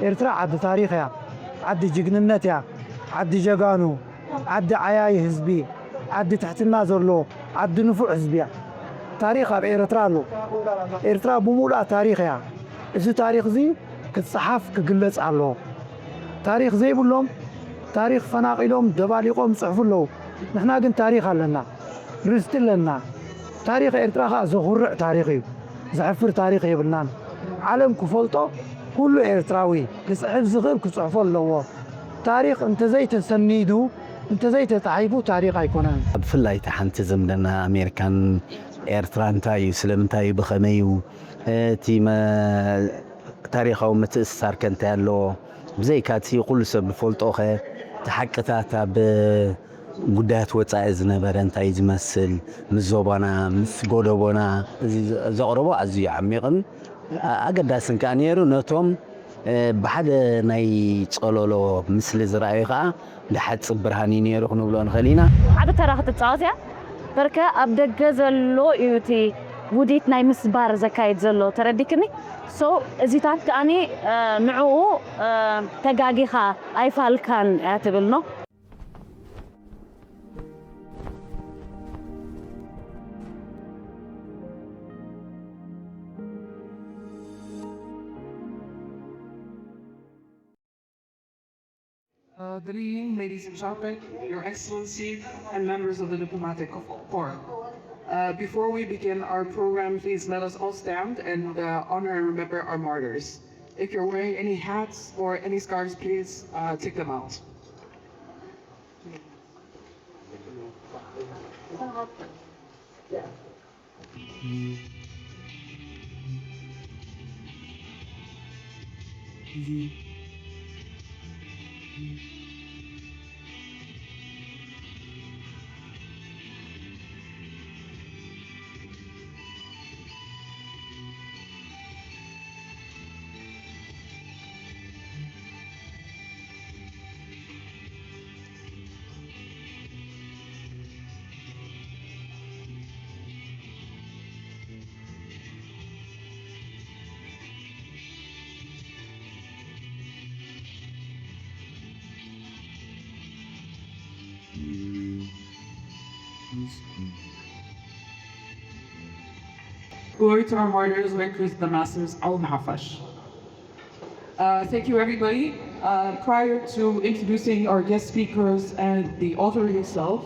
ኤርትራ ዓዲ ታሪኽ እያ፣ ዓዲ ጅግንነት እያ፣ ዓዲ ጀጋኑ፣ ዓዲ ዓያይ ህዝቢ፣ ዓዲ ትሕትና ዘሎ፣ ዓዲ ንፉዕ ህዝቢ እያ። ታሪኽ ኣብ ኤርትራ ኣሎ። ኤርትራ ብምሉእ ታሪኽ እያ። እዚ ታሪኽ እዚ ክፅሓፍ ክግለጽ ኣለዎ። ታሪኽ ዘይብሎም ታሪኽ ፈናቂሎም ደባሊቆም ጽሕፉ ኣለዉ። ንሕና ግን ታሪኽ ኣለና፣ ርስቲ ኣለና። ታሪኽ ኤርትራ ከዓ ዘኹርዕ ታሪኽ እዩ፣ ዘሕፍር ታሪኽ የብልናን። ዓለም ክፈልጦ ኩሉ ኤርትራዊ ክጽሕፍ ዝኽእል ክጽሕፎ ኣለዎ። ታሪኽ እንተዘይተሰኒዱ እንተዘይተጻሒፉ ታሪኽ ኣይኮነን። ብፍላይ እቲ ሓንቲ ዘምደና ኣሜሪካን ኤርትራ እንታይ እዩ ስለምንታይ እዩ ብኸመይ እዩ እቲ ታሪኻዊ ምትእስሳር ከንታይ ኣለዎ ብዘይካ እቲ ኩሉ ሰብ ዝፈልጦ ኸ እቲ ሓቅታት ኣብ ጉዳያት ወፃኢ ዝነበረ እንታይ ዝመስል ምስ ዞባና ምስ ጎደቦና እዚ ዘቕረቦ ኣዝዩ ዓሚቕን ኣገዳስን ከዓ ነይሩ። ነቶም ብሓደ ናይ ጸለሎ ምስሊ ዝረኣዩ ከዓ ብሓፂር ብርሃን እዩ ነይሩ ክንብሎ ንኽእል ኢና። ዓብ ተራ ክትፃወት እያ በርከ ኣብ ደገ ዘሎ እዩ እቲ ውዲት ናይ ምስባር ዘካይድ ዘሎ ተረዲክኒ ሶ እዚታት ከዓኒ ንዕኡ ተጋጊኻ ኣይፋልካን እያ ትብል ኖ Good evening, ladies and gentlemen, Your Excellency, and members of the diplomatic corps. Before we begin our program, please let us all stand and honor and remember our martyrs. If you're wearing any hats or any scarves, please take them out. Glory to our martyrs, victors, the masters, al-Mahafash. Thank you, everybody. Prior to introducing our guest speakers and the author himself,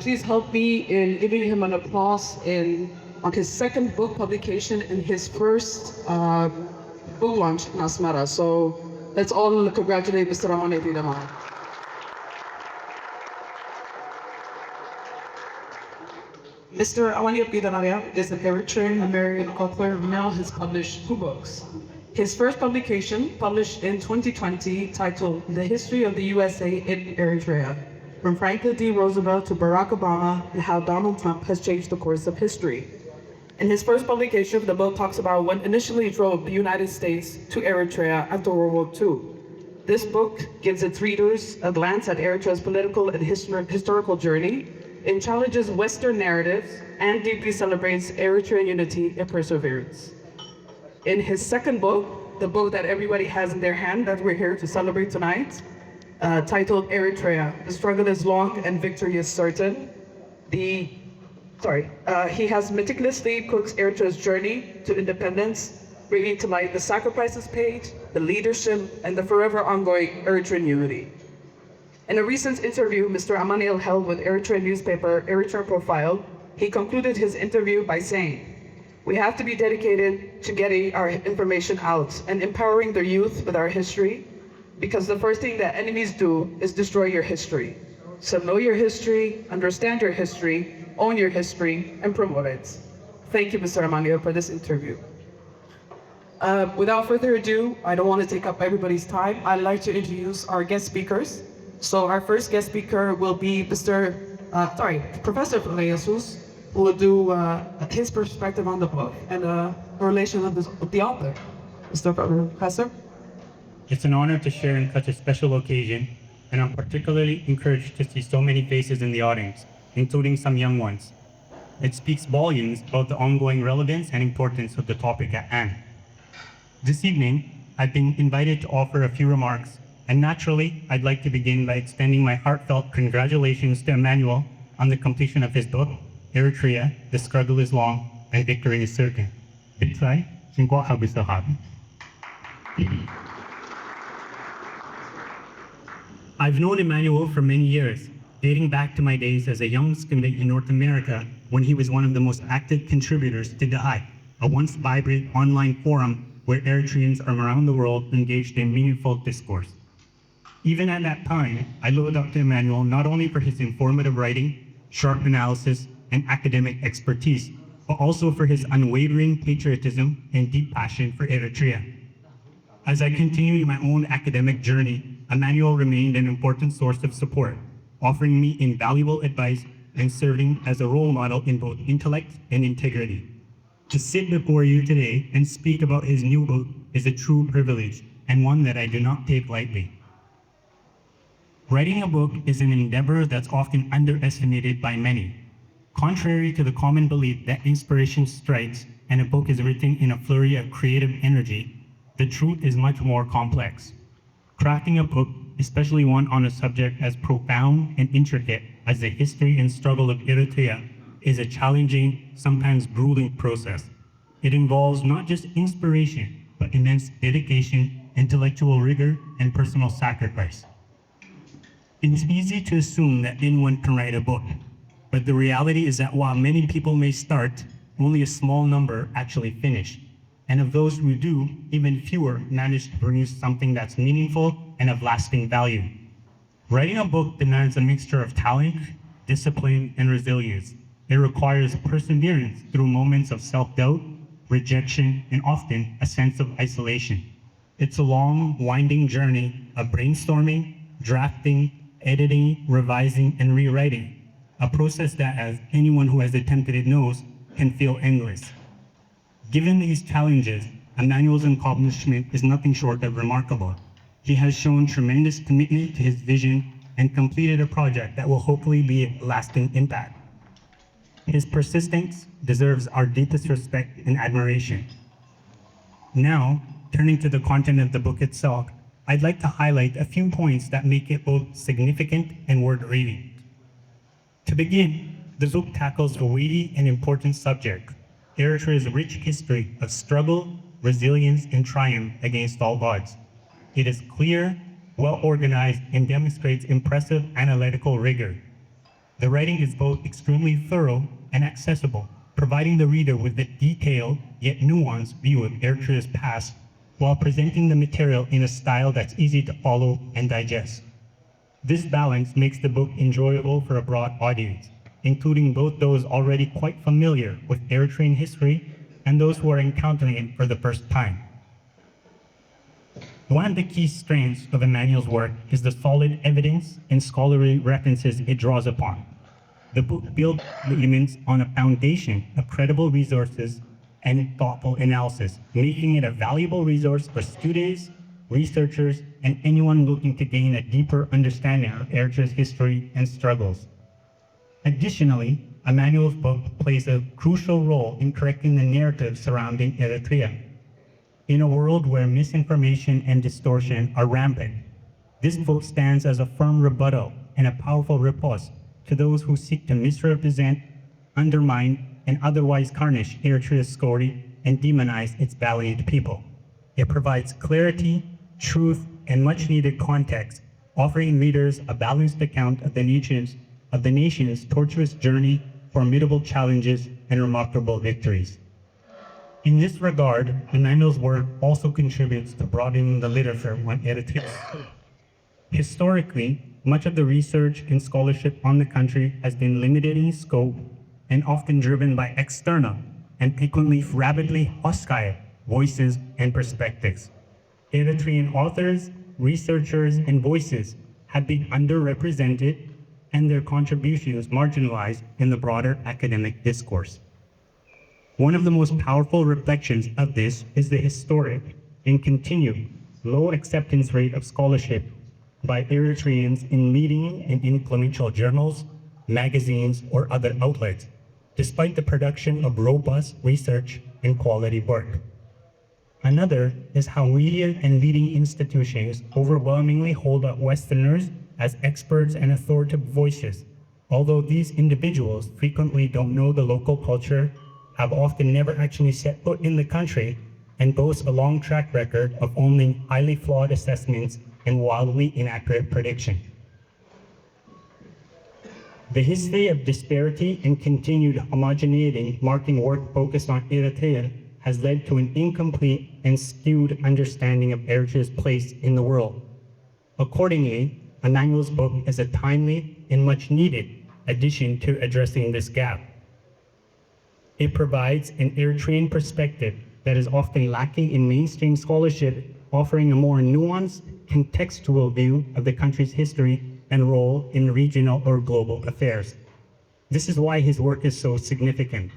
please help me in giving him an applause on his second book publication and his first book launch in Asmara. So let's all congratulate Mr. Ramane Bidamar. Mr. Awani Abdidanaria is an Eritrean American author who now has published 2 books. His first publication, published in 2020, titled The History of the USA in Eritrea, From Franklin D. Roosevelt to Barack Obama and How Donald Trump Has Changed the Course of History. In his first publication, the book talks about what initially drove the United States to Eritrea after World War II. This book gives its readers a glance at Eritrea's political and historical journey, and challenges Western narratives and deeply celebrates Eritrean unity and perseverance. In his second book, the book that everybody has in their hand that we're here to celebrate tonight, titled Eritrea, The Struggle is Long and Victory is Certain. He has meticulously cooked Eritrea's journey to independence, bringing to light the sacrifices paid, the leadership, and the forever ongoing Eritrean unity. In a recent interview Mr. Amaniel held with Eritrean newspaper Eritrea Profile, he concluded his interview by saying, "We have to be dedicated to getting our information out and empowering the youth with our history, because the first thing that enemies do is destroy your history. So know your history, understand your history, own your history, and promote it." Thank you, Mr. Amaniel, for this interview. Without further ado, I don't want to take up everybody's time. I'd like to introduce our guest speakers. So our first guest speaker will be Professor Jesus, who will do his perspective on the book and the relation of the author. Mr. Professor? It's an honor to share in such a special occasion, and I'm particularly encouraged to see so many faces in the audience, including some young ones. It speaks volumes about the ongoing relevance and importance of the topic at hand. This evening, I've been invited to offer a few remarks, and naturally, I'd like to begin by extending my heartfelt congratulations to Emmanuel on the completion of his book, Eritrea, The Struggle is Long and Victory is Certain. Bitsai, Singwa Habisahab. I've known Emmanuel for many years, dating back to my days as a young student in North America when he was one of the most active contributors to Dahai, a once vibrant online forum where Eritreans from around the world engaged in meaningful discourse. Even at that time, I looked up to Emmanuel not only for his informative writing, sharp analysis, and academic expertise, but also for his unwavering patriotism and deep passion for Eritrea. As I continued my own academic journey, Emmanuel remained an important source of support, offering me invaluable advice and serving as a role model in both intellect and integrity. To sit before you today and speak about his new book is a true privilege and one that I do not take lightly. Writing a book is an endeavor that's often underestimated by many. Contrary to the common belief that inspiration strikes and a book is written in a flurry of creative energy, the truth is much more complex. Crafting a book, especially one on a subject as profound and intricate as the history and struggle of Eritrea, is a challenging, sometimes grueling process. It involves not just inspiration, but immense dedication, intellectual rigor, and personal sacrifice. It's easy to assume that anyone can write a book, but the reality is that while many people may start, only a small number actually finish. And of those who do, even fewer manage to produce something that's meaningful and of lasting value. Writing a book demands a mixture of talent, discipline, and resilience. It requires perseverance through moments of self-doubt, rejection, and often a sense of isolation. It's a long, winding journey of brainstorming, drafting, editing, revising, and rewriting, a process that, as anyone who has attempted it knows, can feel endless. Given these challenges, Emmanuel's accomplishment is nothing short of remarkable. He has shown tremendous commitment to his vision and completed a project that will hopefully be a lasting impact. His persistence deserves our deepest respect and admiration. Now, turning to the content of the book itself, I'd like to highlight a few points that make it both significant and worth reading. To begin, the book tackles a weighty and important subject, Eritrea's rich history of struggle, resilience, and triumph against all odds. It is clear, well-organized, and demonstrates impressive analytical rigor. The writing is both extremely thorough and accessible, providing the reader with a detailed yet nuanced view of Eritrea's past while presenting the material in a style that's easy to follow and digest. This balance makes the book enjoyable for a broad audience, including both those already quite familiar with Eritrean history and those who are encountering it for the first time. One of the key strengths of Emmanuel's work is the solid evidence and scholarly references it draws upon. The book builds elements on a foundation of credible resources and thoughtful analysis, making it a valuable resource for students, researchers, and anyone looking to gain a deeper understanding of Eritrea's history and struggles. Additionally, Emmanuel's book plays a crucial role in correcting the narrative surrounding Eritrea. In a world where misinformation and distortion are rampant, this book stands as a firm rebuttal and a powerful riposte to those who seek to misrepresent, undermine, and otherwise tarnish Eritrea's story and demonize its valiant people. It provides clarity, truth, and much-needed context, offering readers a balanced account of the nation's tortuous journey, formidable challenges, and remarkable victories. In this regard, Emmanuel's work also contributes to broadening the literature on Eritrea. Historically, much of the research and scholarship on the country has been limited in scope and often driven by external and frequently rabidly hostile voices and perspectives. Eritrean authors, researchers, and voices have been underrepresented and their contributions marginalized in the broader academic discourse. One of the most powerful reflections of this is the historic and continued low acceptance rate of scholarship by Eritreans in leading and influential journals, magazines, or other outlets, despite the production of robust research and quality work. Another is how media and leading institutions overwhelmingly hold up Westerners as experts and authoritative voices, although these individuals frequently don't know the local culture, have often never actually set foot in the country, and boast a long track record of owning highly flawed assessments and wildly inaccurate predictions. The history of disparity and continued homogeneity marking work focused on Eritrea has led to an incomplete and skewed understanding of Eritrea's place in the world. Accordingly, Anango's book is a timely and much needed addition to addressing this gap. It provides an Eritrean perspective that is often lacking in mainstream scholarship, offering a more nuanced, contextual view of the country's history and role in regional or global affairs. This is why his work is so significant,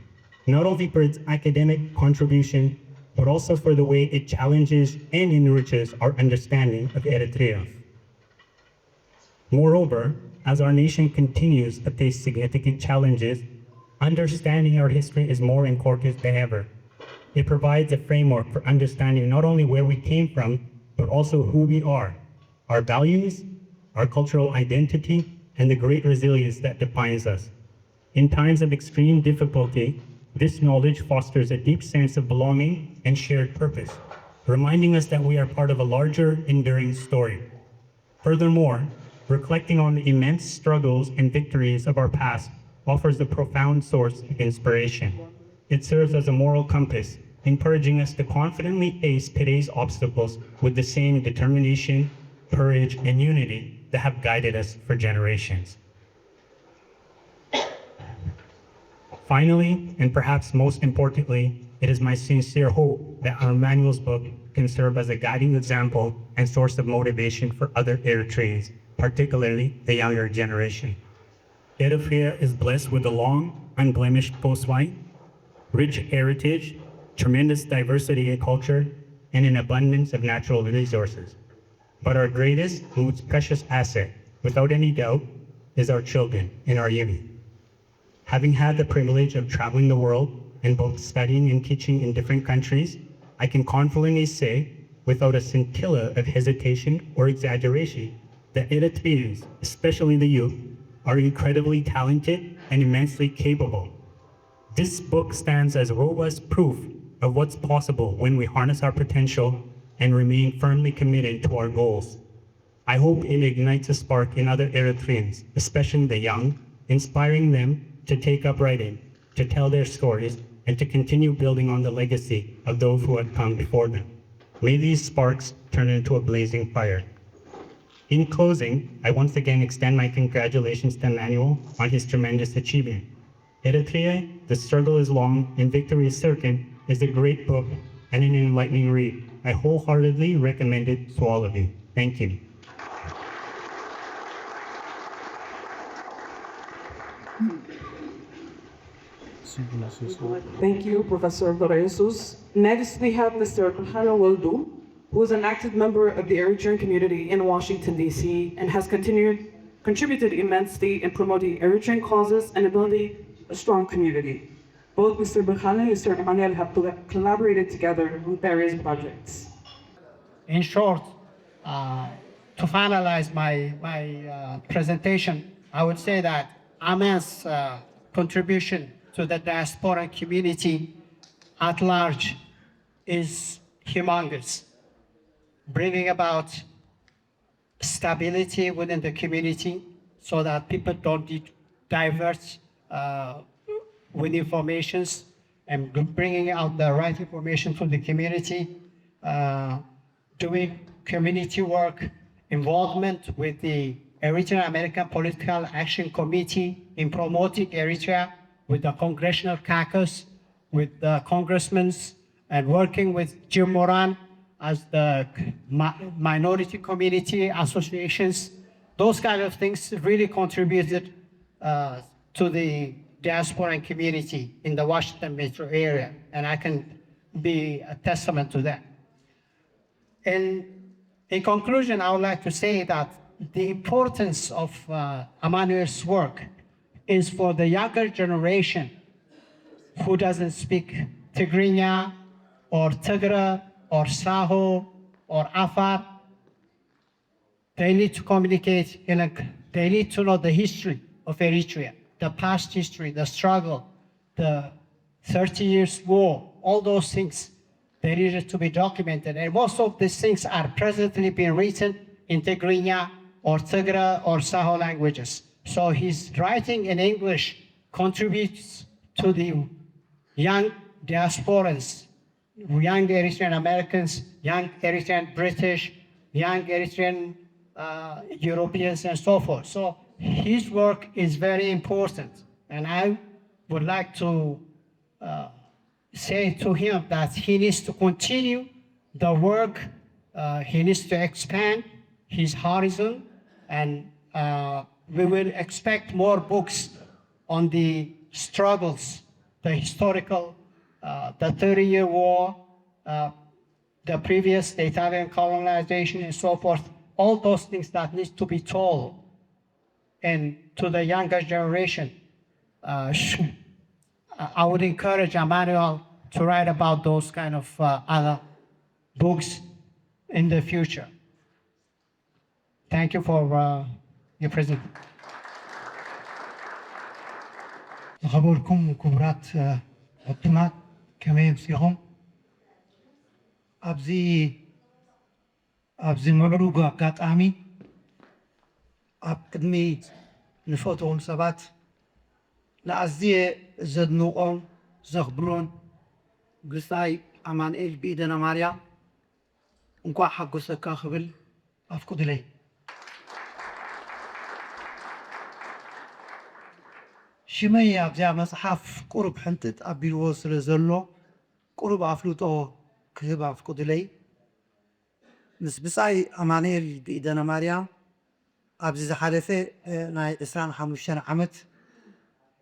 not only for its academic contribution, but also for the way it challenges and enriches our understanding of Eritrea. Moreover, as our nation continues to face significant challenges, understanding our history is more important than ever. It provides a framework for understanding not only where we came from, but also who we are, our values, our cultural identity, and the great resilience that defines us. In times of extreme difficulty, this knowledge fosters a deep sense of belonging and shared purpose, reminding us that we are part of a larger, enduring story. Furthermore, reflecting on the immense struggles and victories of our past offers a profound source of inspiration. It serves as a moral compass, encouraging us to confidently face today's obstacles with the same determination, courage, and unity that have guided us for generations. Finally, and perhaps most importantly, it is my sincere hope that our manual's book can serve as a guiding example and source of motivation for other Eritreans, particularly the younger generation. Eritrea is blessed with a long, unblemished coastline, rich heritage, tremendous diversity in culture, and an abundance of natural resources. But our greatest and most precious asset, without any doubt, is our children and our youth. Having had the privilege of traveling the world and both studying and teaching in different countries, I can confidently say, without a scintilla of hesitation or exaggeration, that Eritreans, especially the youth, are incredibly talented and immensely capable. This book stands as robust proof of what's possible when we harness our potential and remain firmly committed to our goals. I hope it ignites a spark in other Eritreans, especially the young, inspiring them to take up writing, to tell their stories, and to continue building on the legacy of those who have come before them. May these sparks turn into a blazing fire. In closing, I once again extend my congratulations to Emmanuel on his tremendous achievement. Eritrea, The Struggle is Long and Victory is Certain is a great book and an enlightening read. I wholeheartedly recommend it to all of you. Thank you. Thank you, Professor Doresus. Next, we have Mr. Hana Waldu, who is an active member of the Eritrean community in Washington, D.C., and has contributed immensely in promoting Eritrean causes and building a strong community. Both Mr. Berhane and Mr. Emmanuel have collaborated together on various projects. In short, to finalize my presentation, I would say that Amen's contribution to the diaspora community at large is humongous, bringing about stability within the community so that people don't diverge with informations and bringing out the right information to the community, doing community work, involvement with the Eritrean American Political Action Committee in promoting Eritrea with the Congressional Caucus, with the congressmen, and working with Jim Moran as the minority community associations. Those kind of things really contributed to the diaspora community in the Washington metro area, and I can be a testament to that. And in conclusion, I would like to say that the importance of Emmanuel's work is for the younger generation who doesn't speak Tigrinya or Tigra or Saho or Afar, they need to communicate, they need to know the history of Eritrea, the past history, the struggle, the 30 years war, all those things, they needed to be documented. And most of these things are presently being written in Tigrinya or Tigra or Saho languages. So his writing in English contributes to the young diasporans, young Eritrean Americans, young Eritrean British, young Eritrean Europeans, and so forth. So his work is very important. And I would like to say to him that he needs to continue the work, he needs to expand his horizon, and we will expect more books on the struggles, the historical, the 30-year war, the previous Italian colonization, and so forth, all those things that need to be told and to the younger generation. I would encourage Emmanuel to write about those kind of other books in the future. Thank you for your presence. خبركم كبرات عطمات كمان سيهم أبزي معروقة قاطعمي أبقدمي نفوتون سبات لأزي زدنوقهم زغبرون قصاي أمان إيج بيدنا ماريا انقوا حقو سكا خبل أفقد لي شمية بزا مصحف قرب حنتت أبي الوصل زلو قرب أفلوتو كذب أفقد لي بساي أمانيل بإيدنا ماريا أبزي زحالفة ناي إسران حموشان عمت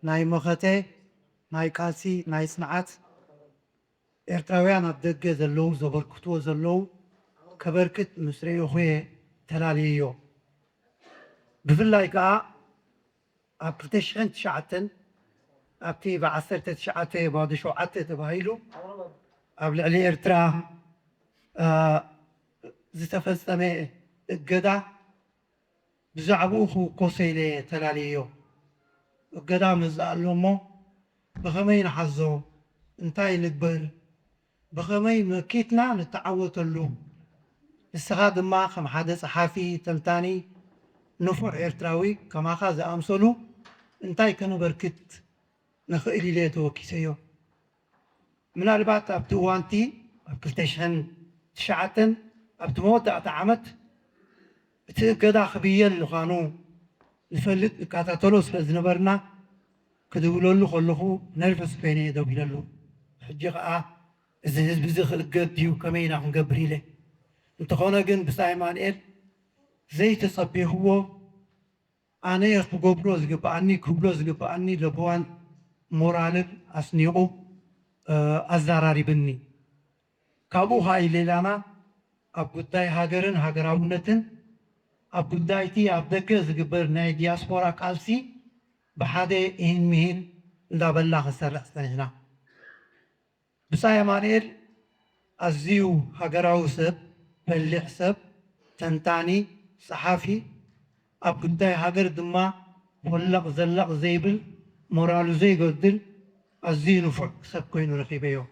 ناي مختي ناي كالسي ناي سنعات إرتراويان أبدقى زلو زبركتو زلو كبركت مسريو خوي تلاليو بفلاي كا أبتشغن تشعتن أبتي بعثرت تشعتي بعد شو عتت تبايلو قبل علي إرترا زتفلسمي الجدع بزعبوه قصيلة تلاليو الجدع مزالومو بخمين حظو انتاي نقبل بخمين مكيتنا نتعوت اللوم السغاد ما خم حدث صحافي تلتاني نفع إرتراوي كما خاز أمسلو انتاي كانوا بركت نخيلي ليتو كيسيو من البات أبتوانتي أبكلتشهن تشعتن أبتموت أتعمت بتقدر خبية القانون نفلت كاتاتولوس بزنبرنا كدولو له خلوه نرفس بيني دوبيلو حجة إذا بزخ الجد ديو كمين عن جبريله انت خانا جن بسايمان إل زي تصبي هو أنا يخبروز جباني كبروز جباني لبوان مورال أسنيو أزاراري بني كابو هاي ليلانا أبقداي هاجرن هاجراونتن أبقدايتي أبدكز جبر ناي دياسبورا كالسي بحادة إن مين لا بلا خسر استنجنا بسايا مانيل أزيو هاجراو سب بلع سب تنتاني صحافي أبقداي هاجر دما ولق زلق زيبل مورالو زي قدل أزينو فوق سب كوينو رخيبيو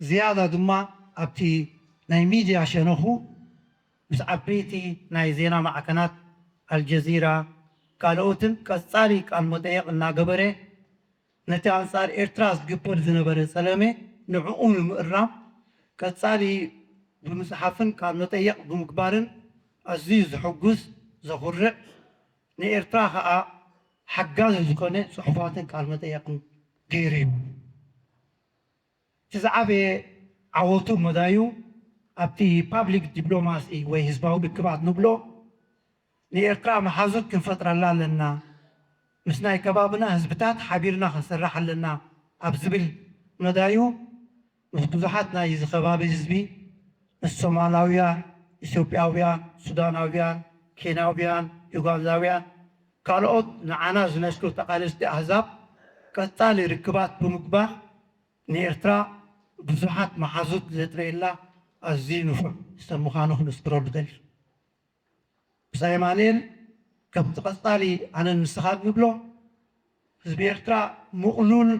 زيادة دما أبتي ناي ميديا عشانوهو بس عبريتي ناي زينا معكنات الجزيرة قالوتن كالصالي كان مضيق الناقبري نتي أنصار إرتراس قبر زنبري سلامي نعقوم المقرام كالصالي بمسحفن كان مضيق بمقبارن عزيز حقوس زغرق نإرتراخ حقاز زكوني صحفاتن كان مضيق غيري تزعبي عوتو مدايو أبتي public diplomacy ويهزباو بكبات نبلو نإرترا محازوت كن فترة لا لنا مسناي كبابنا هزبتات حبيرنا خسرح لنا أبزبل مدايو مفتوحاتنا يزخباب هزبي الصومالاويان إثيوبياويان سوداناويان كيناويان يوغوزاويان كالوت نعانا زنشكو تقاليس دي أحزاب كتالي ركبات بمقبا نإرترا ብዙሓት መሓዙት ዘጥረየላ ኣዝዩ ንፉዕ ሰብ ምዃኑ ክንስክሮ ንደሊ ብዛ የማንኤል ከምቲ ቀፃሊ ኣነ ንስኻ ንብሎ ህዝቢ ኤርትራ ምቕሉል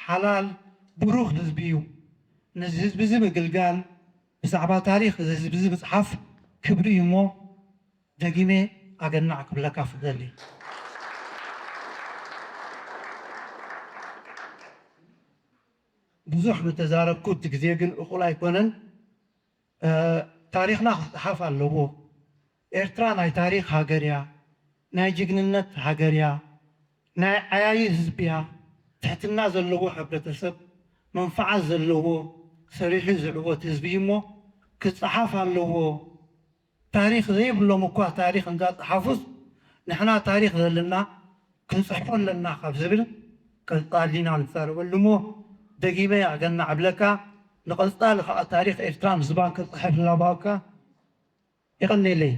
ሓላል ብሩኽ ህዝቢ እዩ ነዚ ህዝቢ እዚ ምግልጋል ብዛዕባ ታሪክ እዚ ህዝቢ እዚ ምፅሓፍ ክብሪ እዩ እሞ ደጊሜ ኣገናዕ ክብለካ ፍደሊ ብዙሕ ምተዛረብኩ እቲ ግዜ ግን እኹል ኣይኮነን ታሪክና ክፅሓፍ ኣለዎ ኤርትራ ናይ ታሪክ ሃገር እያ ናይ ጅግንነት ሃገር እያ ናይ ዓያዪ ህዝቢ እያ ትሕትና ዘለዎ ሕብረተሰብ መንፋዓት ዘለዎ ሰሪሑ ዝዕወት ህዝቢ እዩ እሞ ክፅሓፍ ኣለዎ ታሪክ ዘይብሎም እኳ ታሪክ እንዳፅሓፉስ ንሕና ታሪክ ዘለና ክንፅሕፎ ኣለና ካብ ዝብል ቀፃሊና ንፀርበሉ እሞ ደጊመ ኣገናዕ ብለካ ንቐፃሊ ከዓ ታሪክ ኤርትራ ንህዝባን ክፅሕፍ እናባካ ይቐኒለይ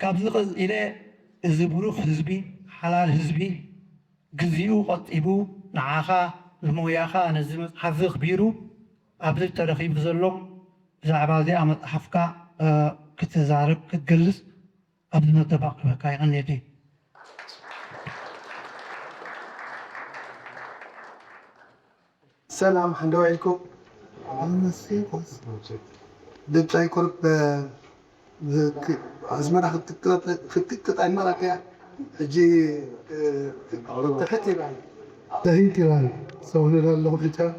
ካብዚ ቀፂለ እዚ ብሩኽ ህዝቢ ሓላል ህዝቢ ግዚኡ ቆጢቡ ንዓኻ ንሞያኻ ነዚ መፅሓፍ ክቢሩ ኣብዚ ተረኺቡ ዘሎ ብዛዕባ እዚኣ መፅሓፍካ ክትዛረብ ክትገልፅ ኣብዚ ነተባቕበካ ይቐኒለይ سلام حندوعيكم دبتاي كورب أزمرة خطيت أي مرة كيا جي تهيتي ران سوينا اللغة.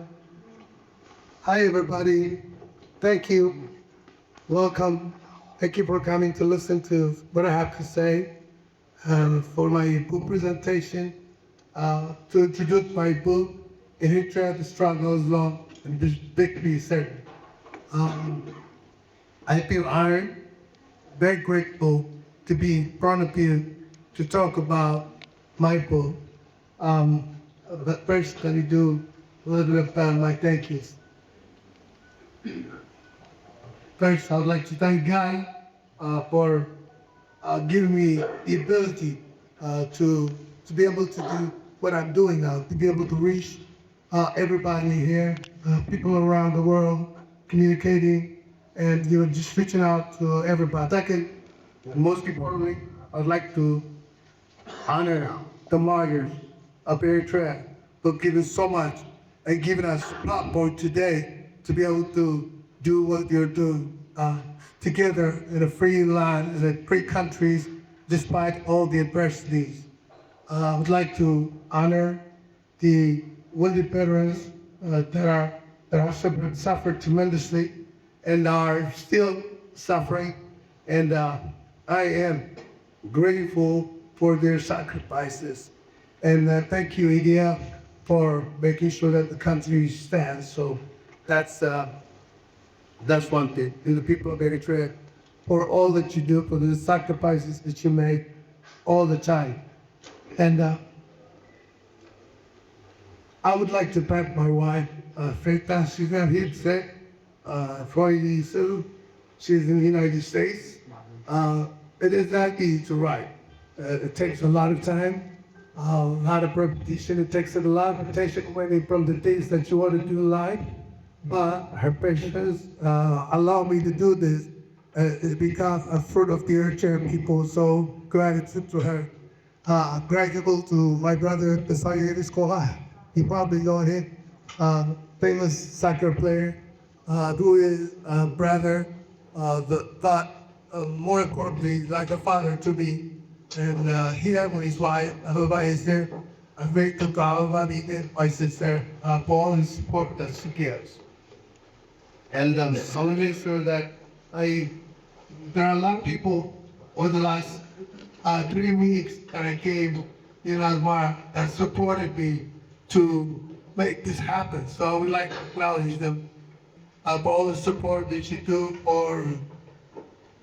Hi everybody, thank you, welcome, thank you for coming to listen to what I have to say for my book presentation, to introduce my book. Eritrea, the struggle is long and this victory is certain. I feel honored, very grateful to be in front of you to talk about my book. But first, let me do a little bit about my thank yous. First, I would like to thank Guy for giving me the ability to be able to do what I'm doing now, to be able to reach everybody here, people around the world, communicating, and just reaching out to everybody. Second, and most importantly, I'd like to honor the martyrs of Eritrea for giving so much and giving us platform today to be able to do what you're doing together in a free land, in a free countries, despite all the adversities. I would like to honor the wounded veterans that have suffered tremendously and are still suffering, and I am grateful for their sacrifices. And thank you, Idia, for making sure that the country stands. So that's one thing. And the people of Eritrea, for all that you do, for the sacrifices that you make all the time. And I would like to thank my wife, Feta. She's not here today. Freudie Sue. She's in the United States. It is not easy to write. It takes a lot of time, a lot of repetition. It takes a lot of attention away from the things that you want to do in life. But her patience allow me to do this. It's because a fruit of the Eritrean people. So gratitude to her. Gratitude to my brother, the Sayyiris Koha. You probably know him, famous soccer player, who is a brother, thought more importantly like a father to me. And here with his wife, Ahova is there. I'm very thankful Ahova and my sister, for all the support that she gives. And I want to make sure that there are a lot of people over the last 3 weeks that I came in Asmara that supported me to make this happen. So I would like to acknowledge them for all the support that you do,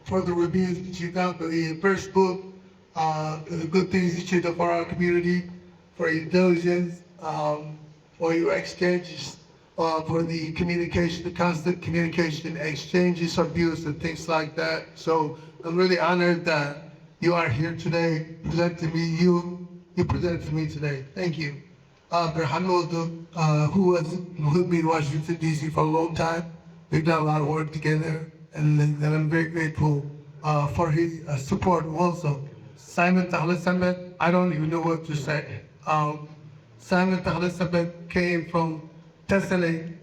for the reviews that you got for the first book, the good things that you do for our community, for your diligence, for your exchanges, for the communication, the constant communication, exchanges of views and things like that. So I'm really honored that you are here today, presenting me, you presented to me today. Thank you. Berhanu, who was with me in Washington, D.C. for a long time. We've done a lot of work together, and I'm very grateful for his support also. Simon Tahlisabet, I don't even know what to say. Simon Tahlisabet came from Tessellate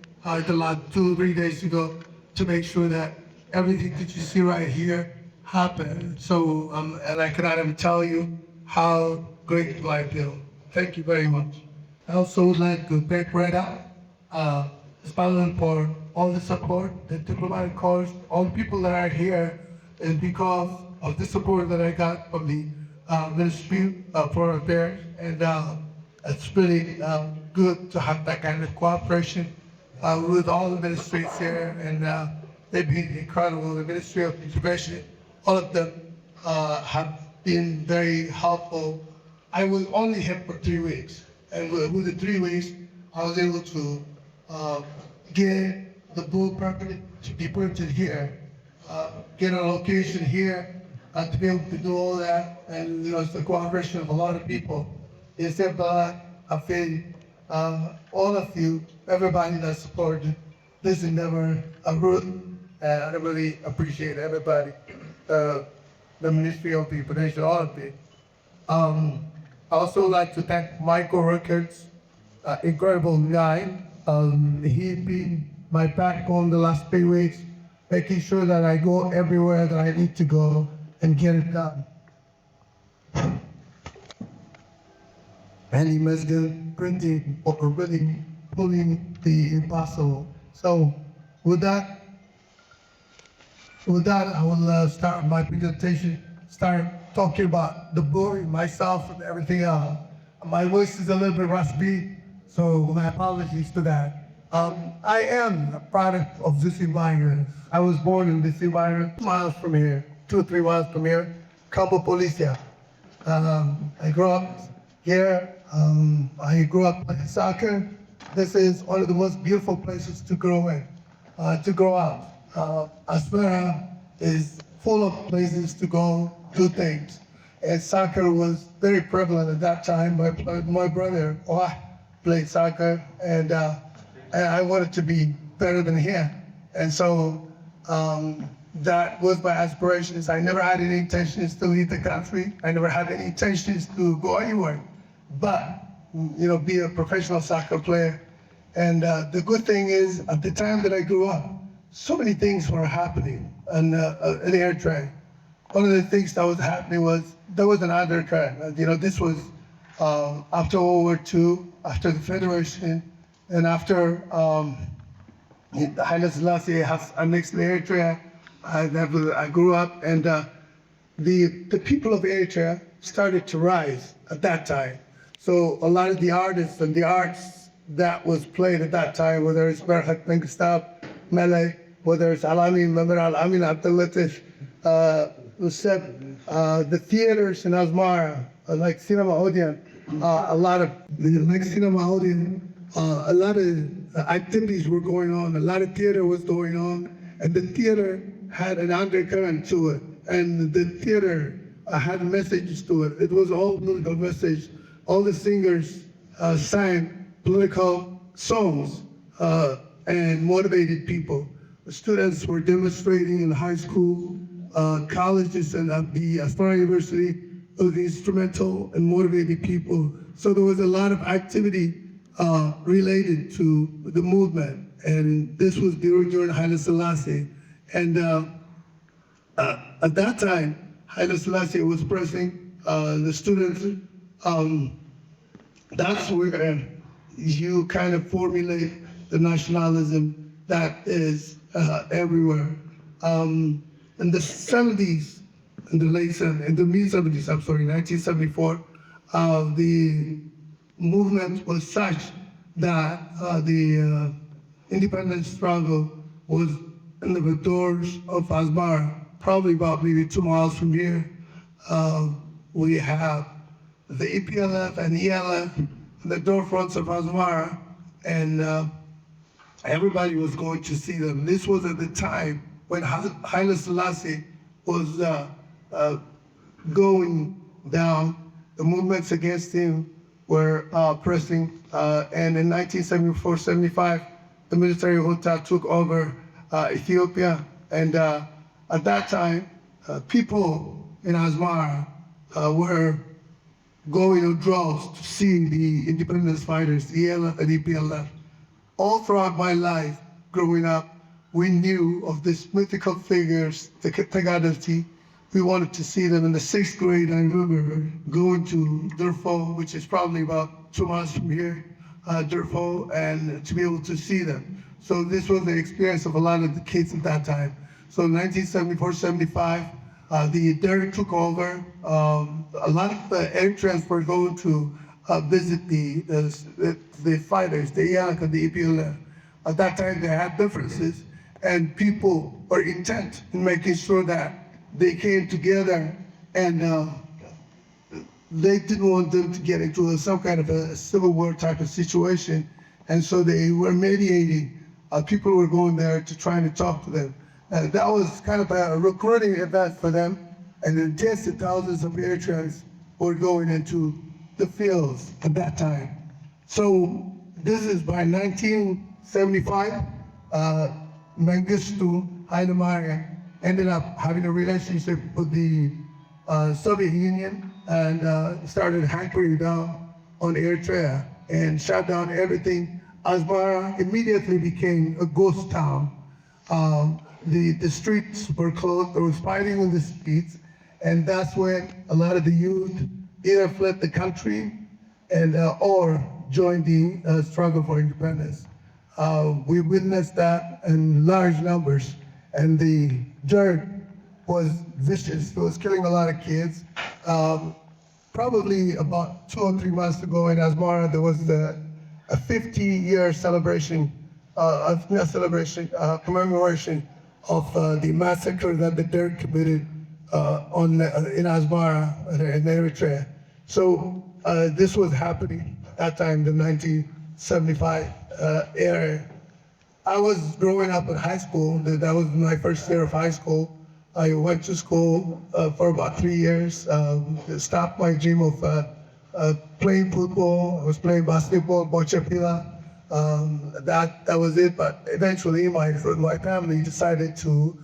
the last 2 or 3 days ago to make sure that everything that you see right here happened. So, and I cannot even tell you how grateful I feel. Thank you very much. I also would like to thank Reda, especially for all the support, the diplomatic corps, all the people that are here, and because of the support that I got from the Ministry of Foreign Affairs, and it's really good to have that kind of cooperation with all the ministries here, and they've been incredible. The Ministry of Integration, all of them have been very helpful. I was only here for 3 weeks, and with the 3 weeks, I was able to get the bull permit to be printed here, get a location here, to be able to do all that, and it's the cooperation of a lot of people. Except I feel all of you, everybody that supported this endeavor, I really appreciate everybody, the Ministry of the Information, all of it. I also like to thank Michael Rickards, incredible guy. He been my backbone the last 3 weeks, making sure that I go everywhere that I need to go and get it done. And he must have printing or really pulling the impossible. So with that, I will start my presentation, start talking about the book, myself, and everything else. My voice is a little bit raspy, so my apologies to that. I am a product of this environment. I was born in this environment, 2 miles from here, 2 or 3 miles from here, Campo Policia. I grew up here. I grew up playing soccer. This is one of the most beautiful places to grow up. Asmara is full of places to go do things. And soccer was very prevalent at that time. My brother played soccer, and I wanted to be better than him. And so that was my aspirations. I never had any intentions to leave the country. I never had any intentions to go anywhere, but be a professional soccer player. And the good thing is, at the time that I grew up, so many things were happening in Eritrea. One of the things that was happening was there was an undercurrent. This was after World War II, after the Federation, and after Haile Selassie has annexed Eritrea. I grew up, and the people of Eritrea started to rise at that time. So a lot of the artists and the arts that was played at that time, whether it's Berhat Mengistab, Mele, whether it's Alamin, Member Al-Amin Abdelatif, the theaters in Asmara, like Cinema Odeon, a lot of activities were going on, a lot of theater was going on, and the theater had an undercurrent to it, and the theater had messages to it. It was all political message. All the singers sang political songs and motivated people. The students were demonstrating in high school, colleges, and at the Asmara University. It was instrumental and motivated people. So there was a lot of activity related to the movement, and this was during Haile Selassie. And at that time, Haile Selassie was pressing the students. That's where you kind of formulate the nationalism that is everywhere. In the 70s, in the mid-70s, 1974, the movement was such that the independence struggle was in the doors of Asmara, probably about maybe 2 miles from here. We have the EPLF and ELF in the door fronts of Asmara, and everybody was going to see them. This was at the time when Haile Selassie was going down. The movements against him were pressing. And in 1974-75, the military junta took over Ethiopia. And at that time, people in Asmara were going on droves to see the independence fighters, the ELF and EPLF. All throughout my life, growing up, we knew of these mythical figures, the Tagadati. We wanted to see them in the 6th grade. I remember going to Durfo, which is probably about 2 miles from here, Durfo, and to be able to see them. So this was the experience of a lot of the kids at that time. So in 1974-75, the Derek took over. A lot of the Eritreans were going to visit the fighters, the EAC and the EPLF. At that time, they had differences, and people were intent in making sure that they came together, and they didn't want them to get into some kind of a civil war type of situation, and so they were mediating. People were going there to try to talk to them. That was kind of a recruiting event for them, and then tens of thousands of Eritreans were going into the fields at that time. So this is by 1975, Mengistu Haile Mariam ended up having a relationship with the Soviet Union and started hankering down on Eritrea and shut down everything. Asmara immediately became a ghost town. The streets were closed, there was fighting in the streets, and that's when a lot of the youth either fled the country and or joined the struggle for independence. We witnessed that in large numbers, and the dirt was vicious. It was killing a lot of kids. Probably about 2 or 3 months ago in Asmara, there was a 50-year celebration, commemoration of the massacre that the Derg committed in Asmara in Eritrea. So this was happening at that time, the 1975 era. I was growing up in high school. That was my first year of high school. I went to school for about 3 years. Stopped my dream of playing football. I was playing basketball, bochapila. That was it. But eventually, my family decided to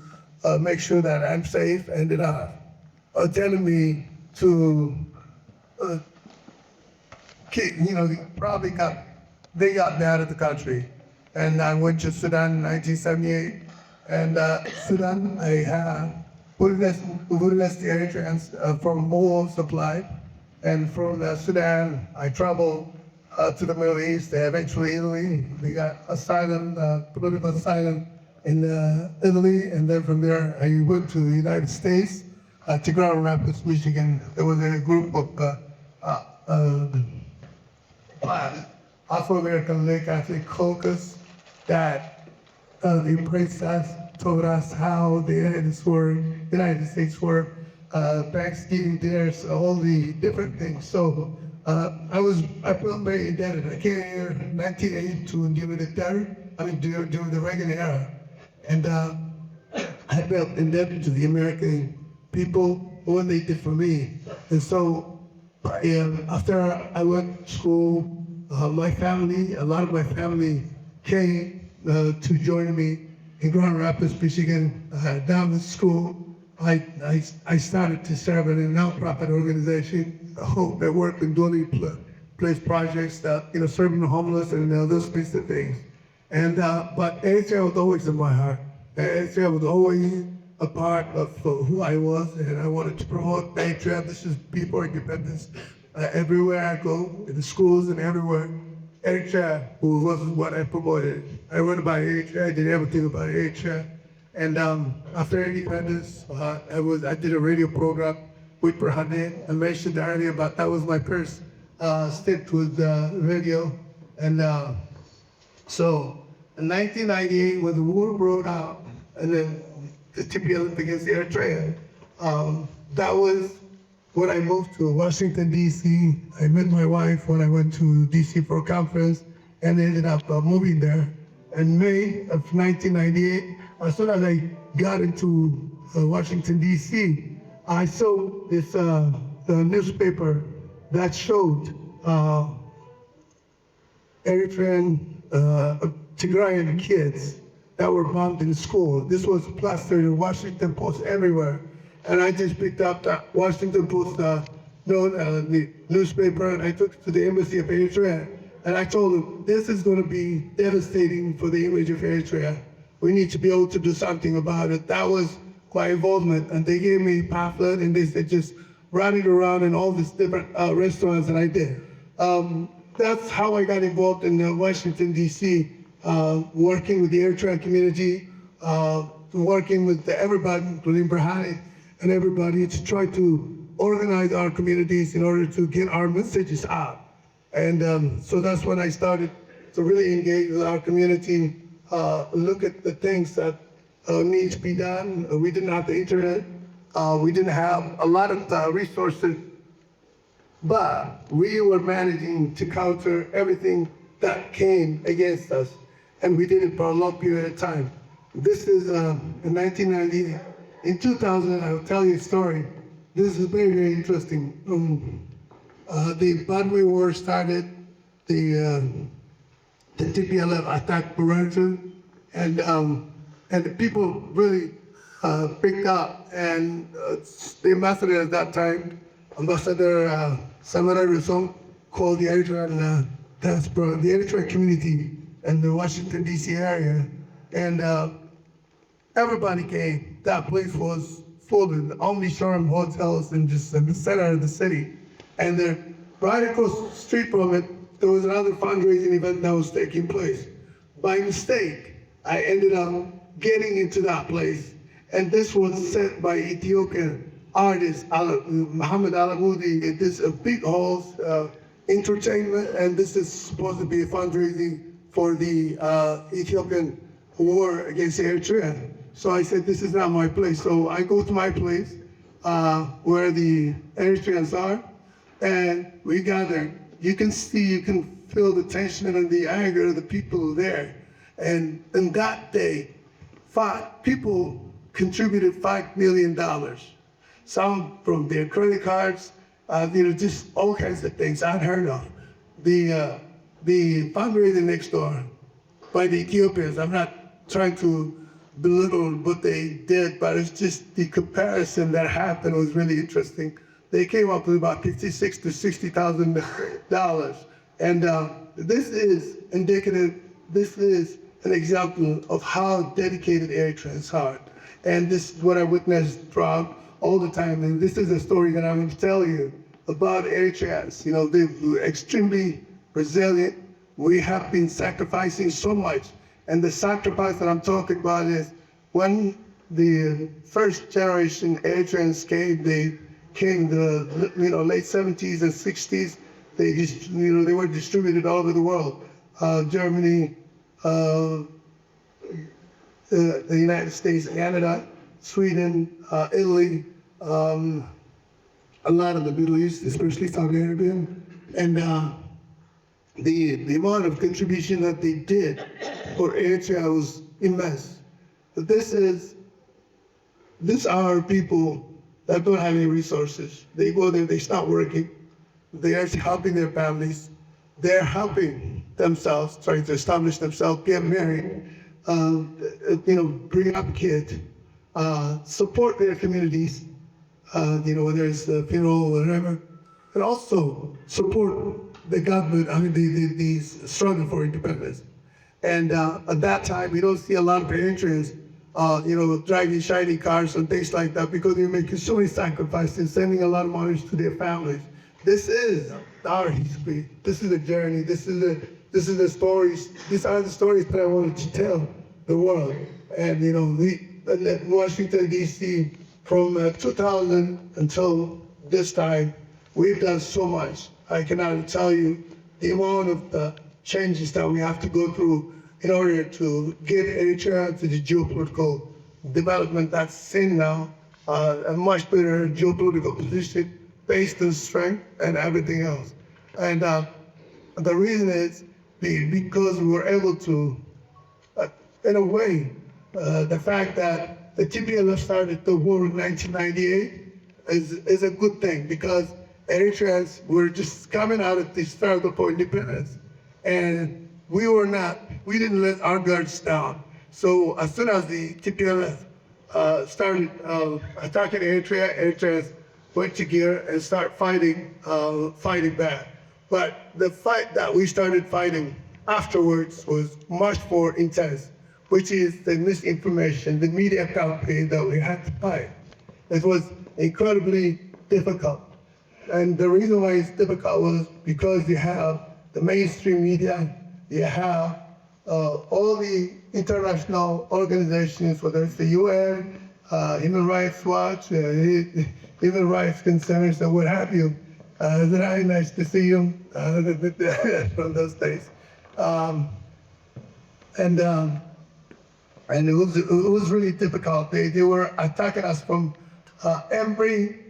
make sure that I'm safe. Ended up telling me to, they got me out of the country. And I went to Sudan in 1978. And Sudan, I witnessed the Eritreans from Mosul supply. And from Sudan, I traveled to the Middle East, eventually Italy. We got asylum, political asylum in Italy. And then from there, I went to the United States, to Grand Rapids, Michigan. There was a group of Afro-American lay Catholic caucus that embraced us, told us how the United States were, Thanksgiving dinners, all the different things. So I felt very indebted. I came here in 1982 during the Reagan era. And I felt indebted to the American people for what they did for me. And so after I went to school, my family, a lot of my family came to join me in Grand Rapids, Michigan. Down the school, I started to serve in a nonprofit organization, Hope, that worked in dwelling place projects, serving the homeless and those kinds of things. And but Eritrea was always in my heart. Eritrea was always a part of who I was, and I wanted to promote Eritrea. This is people independence. Everywhere I go, in the schools and everywhere, Eritrea was what I promoted. I wrote about Eritrea, I did everything about Eritrea. And after independence, I did a radio program with Berhane. I mentioned earlier about that was my first stint with radio. And so in 1998, when the war broke out, and then the TPLF against Eritrea, that was when I moved to Washington, D.C. I met my wife when I went to D.C. for a conference and ended up moving there. In May of 1998, as soon as I got into Washington, D.C., I saw this newspaper that showed Eritrean Tigrayan kids that were bombed in school. This was plastered in Washington Post everywhere. And I just picked up the Washington Post the newspaper, and I took it to the embassy of Eritrea. And I told them, this is going to be devastating for the image of Eritrea. We need to be able to do something about it. That was my involvement. And they gave me a pamphlet, and they said, just run it around in all these different restaurants, and I did. That's how I got involved in Washington, D.C., working with the Eritrean community, working with everybody, including Berhane and everybody, to try to organize our communities in order to get our messages out. And so that's when I started to really engage with our community, look at the things that need to be done. We didn't have the internet. We didn't have a lot of resources, but we were managing to counter everything that came against us. And we did it for a long period of time. This is in 1990. In 2000, I'll tell you a story. This is very, very interesting. The Badwe War started, the TPLF attacked Burundi, and the people really picked up. And the ambassador at that time, Ambassador Samara Rusong, called the Eritrean diaspora, the Eritrean community in the Washington, D.C. area, and everybody came. That place was full of only showroom hotels and just in the center of the city. And then right across the street from it, there was another fundraising event that was taking place. By mistake, I ended up getting into that place. And this was set by Ethiopian artist Muhammad Alamoudi in this big halls, entertainment, and this is supposed to be a fundraising for the Ethiopian war against Eritrea. So I said, this is not my place. So I go to my place where the Eritreans are, and we gather. You can see, you can feel the tension and the anger of the people there. And that day, people contributed $5 million. Some from their credit cards, just all kinds of things unheard of. The fundraising next door by the Ethiopians, I'm not trying to belittle what they did, but it's just the comparison that happened was really interesting. They came up with about $56,000 to $60,000. And this is indicative, this is an example of how dedicated Eritreans are. And this is what I witnessed throughout all the time. And this is a story that I'm going to tell you about Eritreans. They're extremely resilient. We have been sacrificing so much. And the sacrifice that I'm talking about is when the first generation Eritreans came, they came the late 70s and 60s. They just, they were distributed all over the world. Germany, the United States, Canada, Sweden, Italy, a lot of the Middle East, especially Saudi Arabia. And the amount of contribution that they did for Eritrea was immense. These are people that don't have any resources. They go there, they start working. They are helping their families. They're helping themselves, trying to establish themselves, get married, bring up kids, support their communities, whether it's a funeral or whatever, and also support the government, the struggle for independence. And at that time, we don't see a lot of Eritreans, driving shiny cars and things like that because they're making so many sacrifices, sending a lot of money to their families. This is our history. This is the journey. This is the stories. These are the stories that I wanted to tell the world. And Washington D.C. from 2000 until this time, we've done so much. I cannot tell you the amount of the changes that we have to go through in order to get Eritrea to the geopolitical development that's in now, a much better geopolitical position based on strength and everything else. And the reason is because we were able to, in a way, the fact that the TPLF started the war in 1998 is a good thing because Eritreans were just coming out of the struggle for independence. and we didn't let our guards down. So as soon as the TPLF started attacking Eritrea went to gear and start fighting back. But the fight that we started fighting afterwards was much more intense, which is the misinformation, the media campaign that we had to fight. It was incredibly difficult. And the reason why it's difficult was because you have the mainstream media, you have all the international organizations, whether it's the UN, Human Rights Watch, Human Rights Concerns, and what have you. It's very nice to see you from those days. And it was really difficult. They were attacking us from every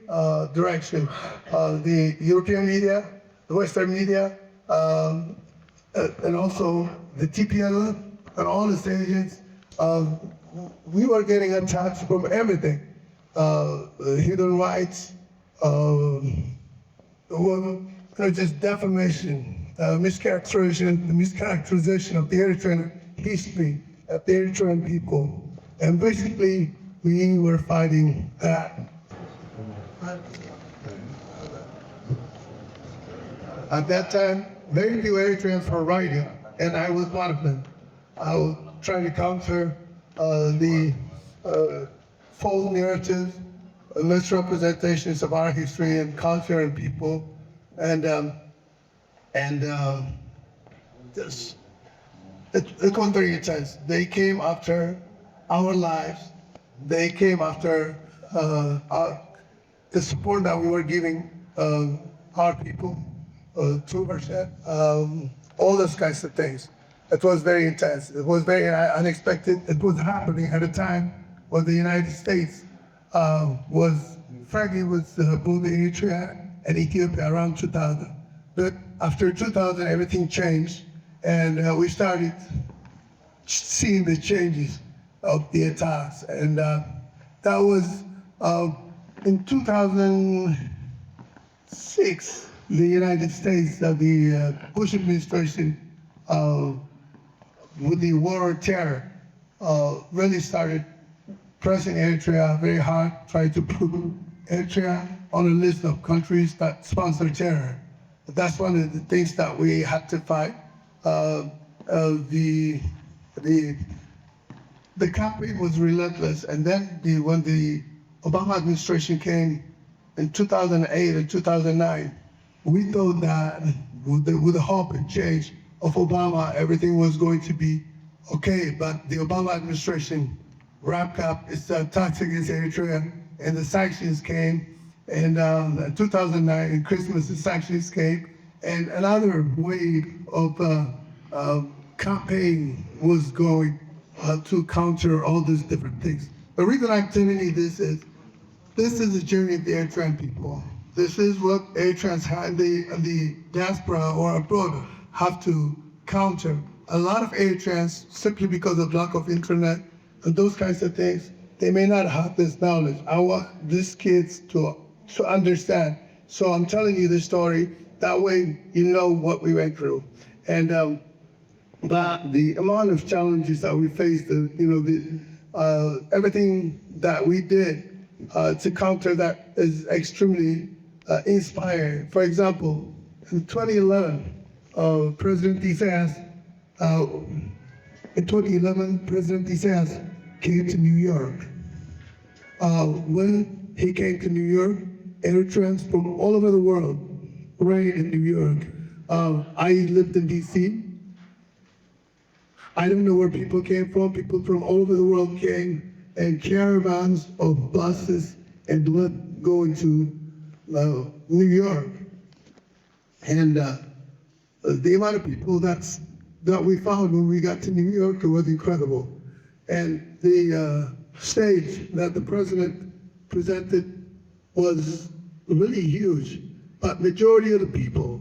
direction. The European media, the Western media, and also the TPLF and all the agents. We were getting attacks from everything. Human rights, just defamation, mischaracterization of the Eritrean history, of the Eritrean people. And basically, we were fighting that. At that time, very few Eritreans were writing, and I was one of them. I was trying to counter the false narratives, misrepresentations of our history and culture and people, and it was very intense. They came after our lives. They came after the support that we were giving our people, all those kinds of things. It was very intense. It was very unexpected. It was happening at a time when the United States was fighting with both Eritrea and Ethiopia around 2000. But after 2000, everything changed, and we started seeing the changes of the attacks. And that was in 2006, the United States, the Bush administration, with the war on terror, really started pressing Eritrea very hard, trying to put Eritrea on a list of countries that sponsor terror. That's one of the things that we had to fight. The campaign was relentless, and then when the Obama administration came in 2008 and 2009, we thought that with the hope and change of Obama, everything was going to be okay. But the Obama administration wrapped up its attacks against Eritrea, and the sanctions came. And 2009, in Christmas, the sanctions came, and another wave of campaign was going to counter all these different things. The reason I'm telling you this is the journey of the Eritrean people. This is what Eritreans in the diaspora or abroad have to counter. A lot of Eritreans, simply because of lack of internet and those kinds of things, they may not have this knowledge. I want these kids to understand. So I'm telling you this story, that way you know what we went through. And but the amount of challenges that we faced, everything that we did to counter that is extremely inspiring. For example, in 2011, President Isaias came to New York. When he came to New York, Eritreans from all over the world reigned in New York. I lived in DC. I don't know where people came from. People from all over the world came, and caravans of buses and going to New York. And the amount of people that we found when we got to New York was incredible. And the stage that the president presented was really huge, but majority of the people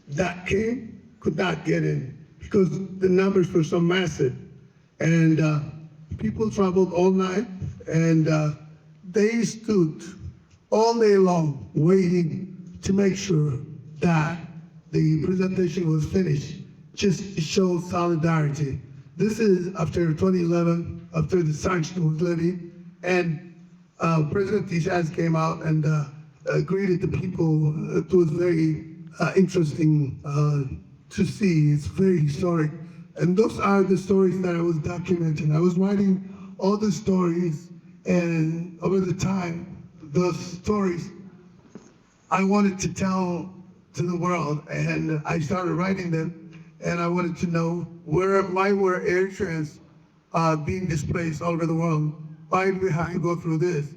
that came could not get in because the numbers were so massive. And people traveled all night, and they stood all day long waiting to make sure that the presentation was finished, just show solidarity. This is after 2011, after the sanction was levied, and President Tishaz came out and greeted the people. It was very interesting to see. It's very historic. And those are the stories that I was documenting. I was writing all the stories, and over the time, those stories I wanted to tell to the world, and I started writing them, and I wanted to know why were Eritreans being displaced all over the world? Why did we have to go through this?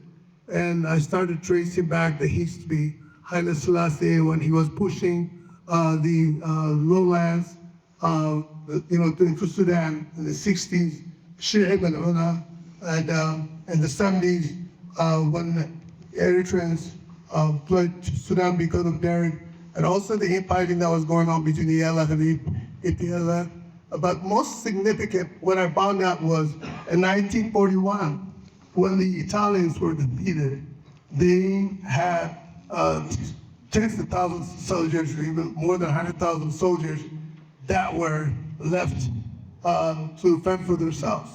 And I started tracing back the history. Haile Selassie, when he was pushing the lowlands, into Sudan in the 60s, Sheikh and Una, and in the 70s, when Eritreans fled to Sudan because of Derek, and also the infighting that was going on between the ELF and the EPLF. But most significant, what I found out was in 1941, when the Italians were defeated, they had tens of thousands of soldiers, or even more than 100,000 soldiers that were left to fend for themselves.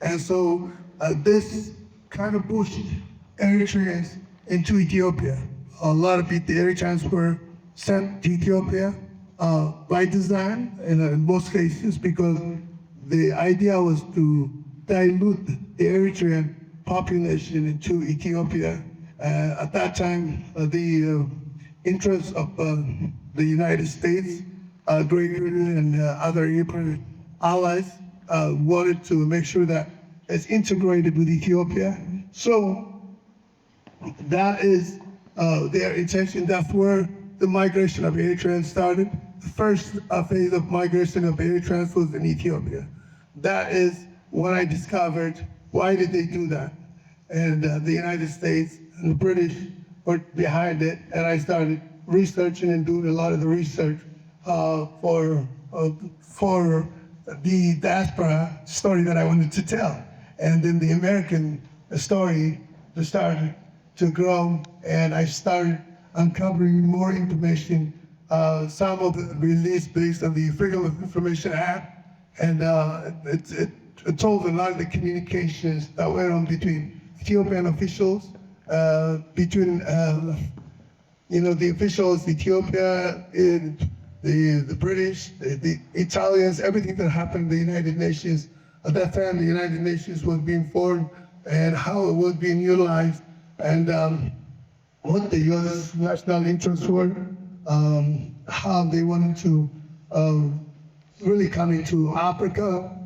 And so this kind of pushed Eritreans into Ethiopia. A lot of the Eritreans were sent to Ethiopia by design, in most cases, because the idea was to dilute the Eritrean population into Ethiopia. At that time, the interests of the United States, Great Britain, and other European allies wanted to make sure that it's integrated with Ethiopia. So that is their intention. That's where the migration of Eritreans started. The first phase of migration of Eritreans was in Ethiopia. That is when I discovered why did they do that. And the United States and the British were behind it, and I started researching and doing a lot of the research for the diaspora story that I wanted to tell. And then the American story started to grow, and I started uncovering more information, some of it released based on the Freedom of Information Act, and it told a lot of the communications that went on between Ethiopian officials, between the officials, Ethiopia, the British, the Italians, everything that happened in the United Nations. At that time, the United Nations was being formed and how it was being utilized, and what the U.S. national interests were, how they wanted to really come into Africa,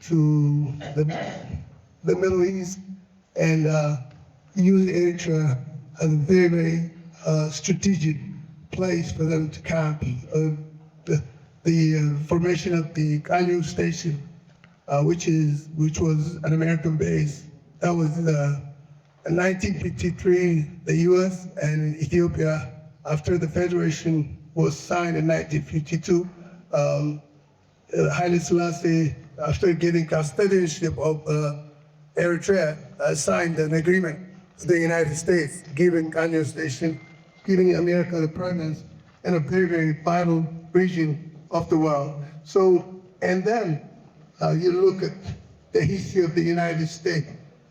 to the Middle East, and use Eritrea as a very, very strategic place for them to camp. The formation of the Kanyu Station, which was an American base, that was in 1953. The U.S. and Ethiopia, after the Federation was signed in 1952, Haile Selassie, after getting custodianship of Eritrea, signed an agreement with the United States, giving Kanyu Station, giving America the presence in a very, very vital region of the world. So, and then you look at the history of the United States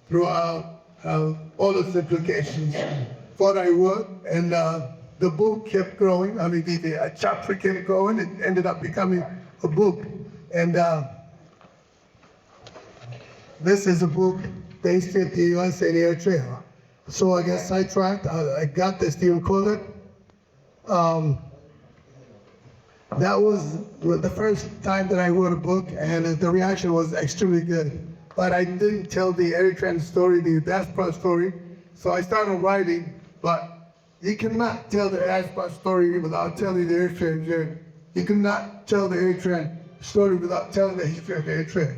throughout all its implications. What I wrote, and the book kept growing. I mean, the chapter kept growing. It ended up becoming a book. And this is a book based in the US and Eritrea. So I got sidetracked. I got this Stephen Collier. That was the first time that I wrote a book, and the reaction was extremely good. But I didn't tell the Eritrean story, the diaspora story. So I started writing, but you cannot tell the diaspora story without telling the Eritrean journey. You cannot tell the Eritrean story without telling the history of Eritrea.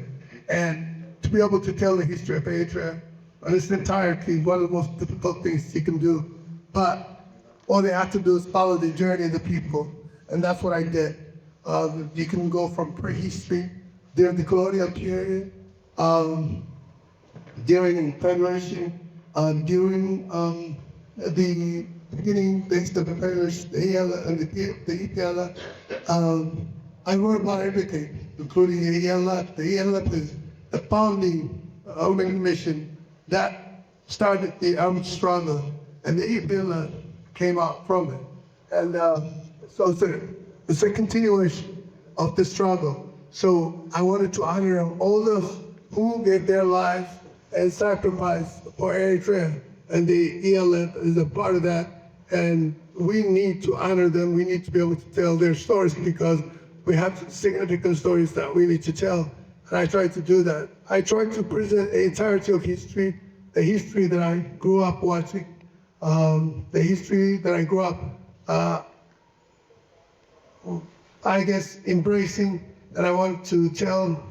And to be able to tell the history of Eritrea in its entirety is one of the most difficult things you can do. But all they have to do is follow the journey of the people. And that's what I did. You can go from prehistory, during the colonial period, during Federation, during the beginning, the parish, the ELA, and the EPLA. I wrote about everything, including the ELA. The ELA is the founding organization that started the armed struggle, and the EPLA came out from it. And so it's a continuation of the struggle. So I wanted to honor all those who gave their lives and sacrificed for Eritrea. And the ELF is a part of that. And we need to honor them. We need to be able to tell their stories because we have significant stories that we need to tell. And I try to do that. I try to present the entirety of history, the history that I grew up watching, the history that I grew up, I guess, embracing. And I want to tell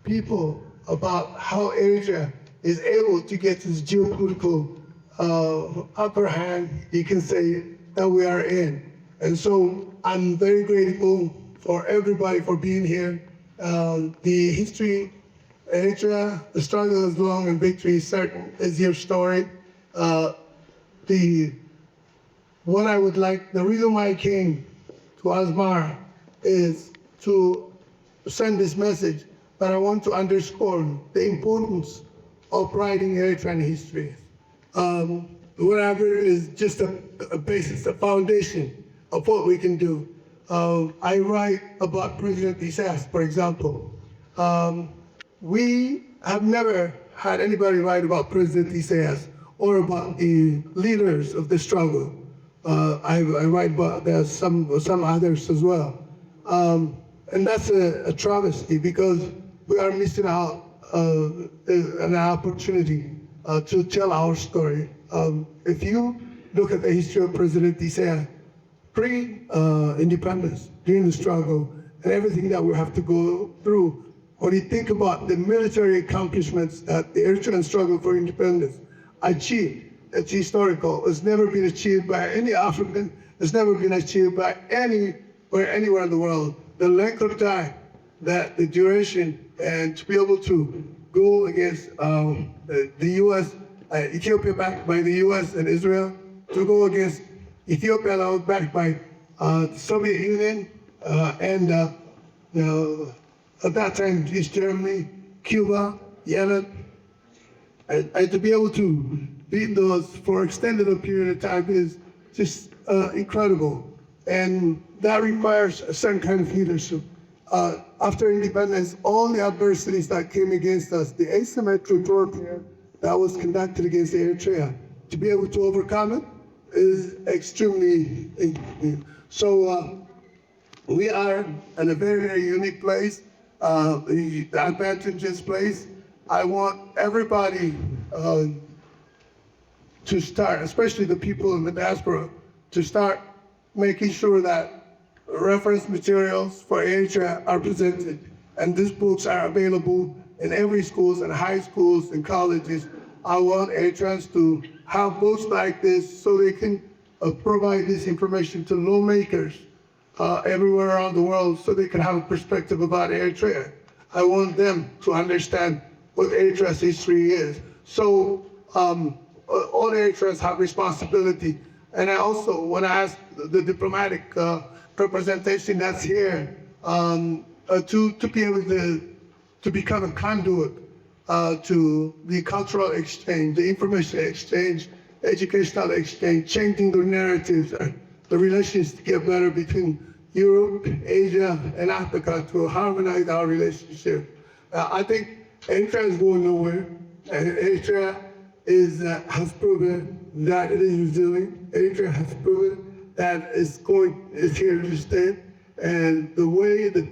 people about how Eritrea is able to get this geopolitical upper hand, you can say, that we are in. And so I'm very grateful for everybody for being here. The history, Eritrea, the struggle is long and victory is certain, is your story. What I would like, the reason why I came to Asmara is to send this message, but I want to underscore the importance of writing Eritrean history. Whatever is just a basis, a foundation of what we can do. I write about President Isaias, for example. We have never had anybody write about President Isaias or about the leaders of the struggle. I write about some others as well. And that's a travesty because we are missing out an opportunity to tell our story. If you look at the history of President Isaias, pre-independence, during the struggle, and everything that we have to go through, when you think about the military accomplishments that the Eritrean struggle for independence achieved, it's historical. It's never been achieved by any African. It's never been achieved by anywhere in the world. The length of time, that the duration, and to be able to go against the U.S., Ethiopia backed by the U.S. and Israel, to go against Ethiopia that was backed by the Soviet Union, and at that time, East Germany, Cuba, Yemen, and to be able to beat those for extended a period of time is just incredible. And that requires a certain kind of leadership. After independence, all the adversities that came against us, the asymmetric warfare that was conducted against Eritrea, to be able to overcome it is extremely so. We are in a very, very unique place, the advantageous place. I want everybody to start, especially the people in the diaspora, to start making sure that reference materials for Eritrea are presented. And these books are available in every schools and high schools and colleges. I want Eritreans to have books like this so they can provide this information to lawmakers everywhere around the world so they can have a perspective about Eritrea. I want them to understand what Eritrea's history is. So all Eritreans have responsibility. And I also want to ask the diplomatic representation that's here to be able to become a conduit to the cultural exchange, the information exchange, educational exchange, changing the narratives, the relations to get better between Europe, Asia, and Africa to harmonize our relationship. I think Eritrea is going nowhere, and Eritrea has proven that it is resilient. Eritrea has proven that it's here to stay, and the way that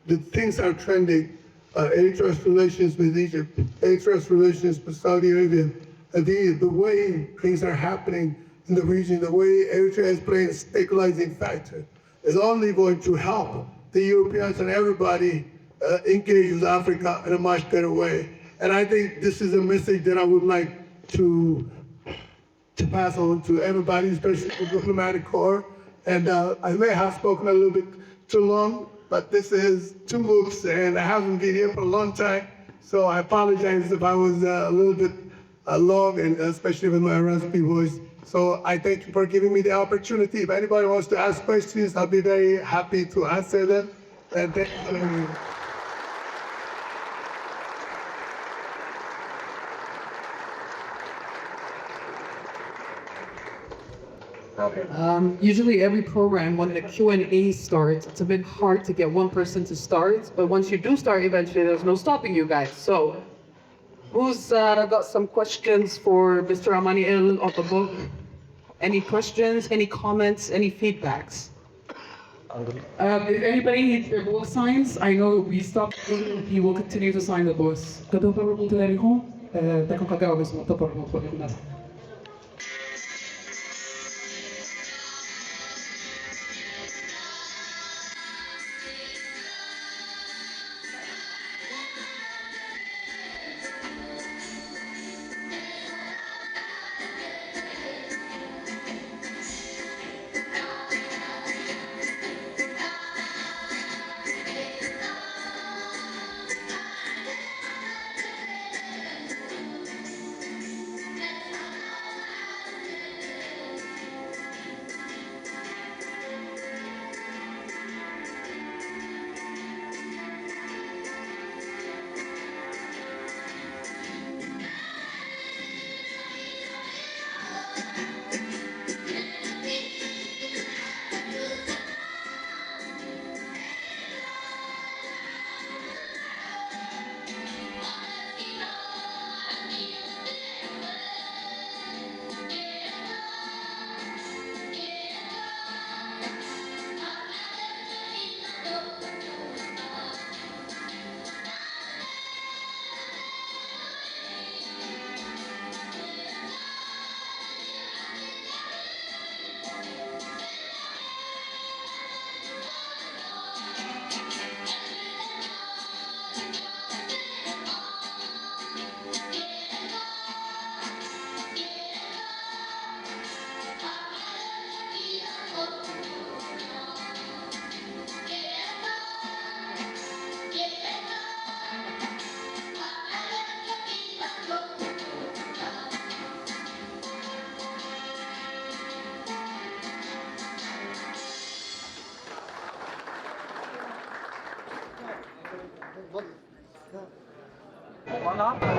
the things are trending, Eritrea's relations with Egypt, Eritrea's relations with Saudi Arabia, the way things are happening in the region, the way Eritrea is playing a stabilizing factor, is only going to help the Europeans and everybody engage with Africa in a much better way. And I think this is a message that I would like to pass on to everybody, especially the diplomatic corps. And I may have spoken a little bit too long, but this is 2 books, and I haven't been here for a long time. So I apologize if I was a little bit long, and especially with my raspy voice. So I thank you for giving me the opportunity. If anybody wants to ask questions, I'll be very happy to answer them. And thank you. Usually every program, when the Q&A starts, it's a bit hard to get one person to start, but once you do start, eventually there's no stopping you guys. So who's got some questions for Mr. Amaniel of the book? Any questions, any comments, any feedbacks? If anybody needs their book signs, I know we stopped, he will continue to sign the books.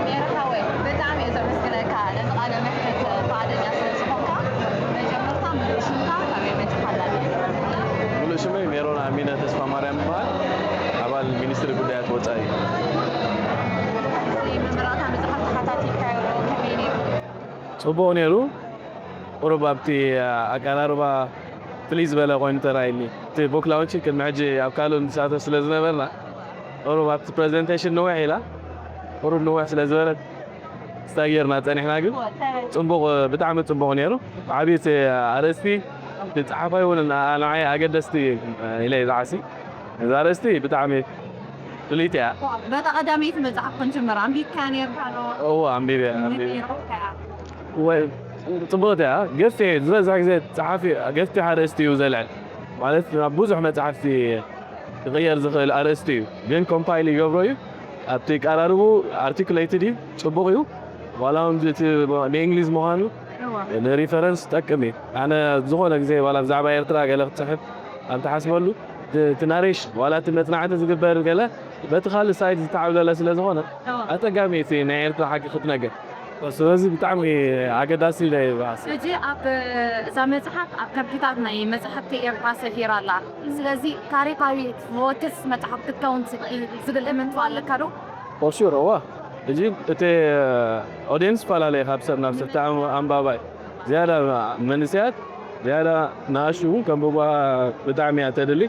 Meerahaway, በጣም የዘመስገነካ ለቃለ መሕተት ፈቃደኛ ስለዝኾንካ መጀመርታ ሙሉእ ሽምካ ካበይ መፅሓላ ሙሉእ ሽመይ ሜሮን ኣሚነ ተስፋ ማርያም ይበሃል ኣባል ሚኒስትሪ ጉዳያት ወፃኢ ምምራታ መፅሓፍ ተሓታቲልካዮ ዶ ከመይ ነይሩ ፅቡቕ ነይሩ ቁሩብ ኣብቲ ኣቀራርባ ፍልይ ዝበለ ኮይኑ ተራእዩኒ እቲ ቦክ ላውንቺ ቅድሚ ሕጂ ኣብ ካልእ ንሳተፍ ስለ ዝነበርና ቁሩብ ኣብቲ ፕሬዘንቴሽን ነዊሕ ኢላ ቁሩብ ነዊሕ ስለ ዝበለት ስታጌርና ፀኒሕና ግን ፅቡቕ ብጣዕሚ ፅቡቕ ነይሩ ዓብይቲ ኣርእስቲ ዝፀሓፋይ እውን ንዓይ ኣገደስቲ ኢለ ዝሓሲ እዛ ኣርእስቲ ብጣዕሚ ፍልይቲ እያ በታ ቀዳመይቲ መፅሓፍ ክንጅምር ኣንቢብካ ነርካ ዶ እዎ ኣንቢበ ወይ ፅቡቕቲ እያ ገፊሕ ዝበዝሕ ግዜ ፀሓፊ ገፊሕ ኣርእስቲ እዩ ዘልዕል ማለት ብዙሕ መፅሓፍቲ ክቕየር ዝኽእል ኣርእስቲ እዩ ግን ኮምፓይል ይገብሮ እዩ ኣብቲ ቀራርቡ ኣርቲኩሌትድ እዩ ፅቡቕ እዩ ዋላ እውን እቲ ብእንግሊዝ ምዃኑ ንሪፈረንስ ጠቅም እዩ ኣነ ዝኾነ ግዜ ዋላ ብዛዕባ ኤርትራ ገለ ክትፅሕፍ ኣንተሓስበሉ እቲ ናሬሽን ዋላ እቲ መፅናዕቲ ዝግበር ገለ በቲ ካልእ ሳይድ ዝተዓብለለ ስለ ዝኾነ ኣፀጋሚ እቲ ናይ ኤርትራ ሓቂ ክትነግር ስለዚ ብጣዕሚ ኣገዳሲ ኢለ ይበሃስ ሕጂ ኣብ እዛ መፅሓፍ ኣብ ከቢታት ናይ መፅሓፍቲ ኤርትራ ሰፊራ ኣላ ስለዚ ታሪካዊ ወትስ መፅሓፍ ክትከውን ዝብል እምንቱ ኣለካ ዶ ፎርሹር እዋ ሕጂ እቲ ኦድየንስፈላለየ ካብ ሰብ ናብ ሰብ ኣንባባይ ዝያዳ መንእሰያት ዝያዳ ንኣሽቱ እውን ከንብባ ብጣዕሚ እያ ተድሊ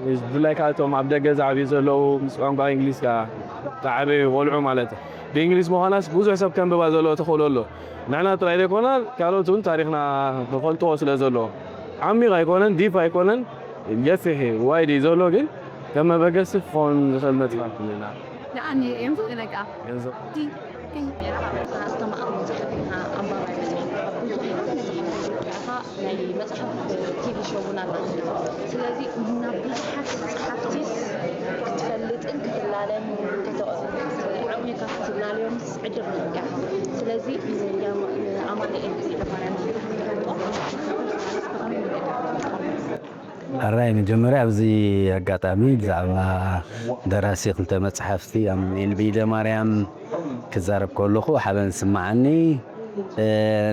ብፍላይ ከዓ እቶም ኣብ ደገ ዝዓብዩ ዘለው ምስ ቋንቋ እንግሊዝካ ዝዓበዩ ቆልዑ ማለት እዩ ብእንግሊዝ ምዃናስ ብዙሕ ሰብ ከንብባ ዘለዎ ተኽእሎ ኣሎ ንሕና ጥራይ ዘይኮነ ካልኦት እውን ታሪክና ክፈልጥዎ ስለ ዘለዎ ዓሚቕ ኣይኮነን ዲፕ ኣይኮነን ገፊሕ ዋይድ እዩ ዘሎ ግን ከም መበገሲ ክኸውን ዝኽእል መፅሓፍ ኢና يعني ينفع لك استمع مزحفها أنبار يعني مزحف تيفي شونا سلازي نبزحت صحفتيس تفلت انت تلالين عمي كافت تلالين عدر نرجع ስለዚህ አማኑኤል الرأي من جمهوري أبزي قطامي زعما دراسي كنت متحفتي أمين بيدا مريم كزارب كله حابن سمعني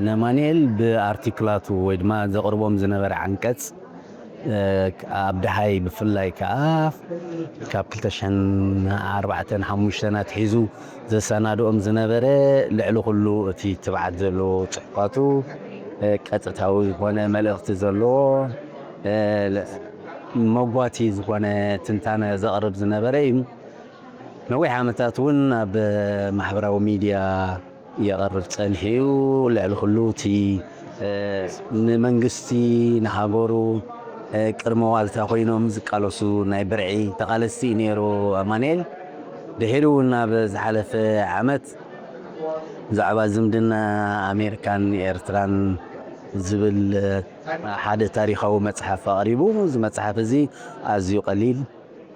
نمانيل بارتيكلاتو ويدما زقربهم زنبر عنكتس أبدا هاي بفلاي كاف كابلتشن 4-5 سنة حيزو زي سنادو زنبر لعلو كله تي تبعدلو تحقاتو كاتتاوي وانا ملغت زلو موقواتي زوانا تنتانا زقرب زنبرين نوعي عامتاتون بمحبرة وميديا يقرب تنحيو لعلو خلوتي منقستي نحاقورو كرموالتا خوينوم زقالوسو ناي برعي تقالستي نيرو أمانيل دهيرونا بزحالف عامت زعبا زمدنا أمريكان إيرتران زبل حدا تاريخه متحف قريبو زي متحف زي أزيو قليل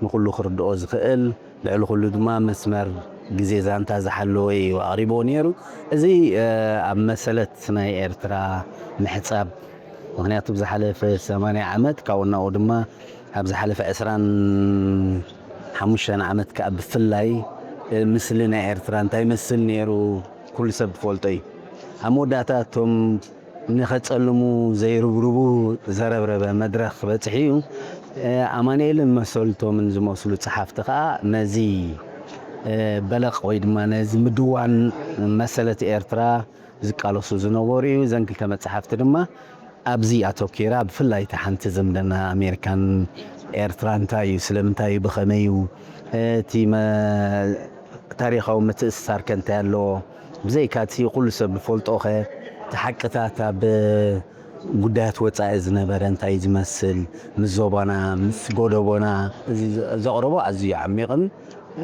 نقولو خردو زخيل لعلو خلو دما مسمر جزيزان تازحلوي وقريبو نيرو زي مسألة ناي إيرترا محصاب مغنياتو بزحالف 8 عامت كاونا ودما بزحالف 25 عامت كأب فلاي مثلنا إيرترا انتاي مثل نيرو كل سب فولتي هموداتاتهم نختصلمو زي ربربو زربربه مدرخ بتحيو أمانيل مسؤولته من زموسلو صحافتها نزي بلق ويدما نزي مدوان مسألة إيرترا زقالوسو زنوريو زنكل كما صحافت دما أبزي أتوكيرا بفلاي تحنت زمدنا أمريكان إيرتران تايو سلمتايو بخميو تيما تاريخه متأثر كنت له بزي كاتي كل سب فولتوخه تحققتها بقدات وصاي زنبر انتاي زمسل مزوبانا مسغودوبانا زقربو ازي عميقن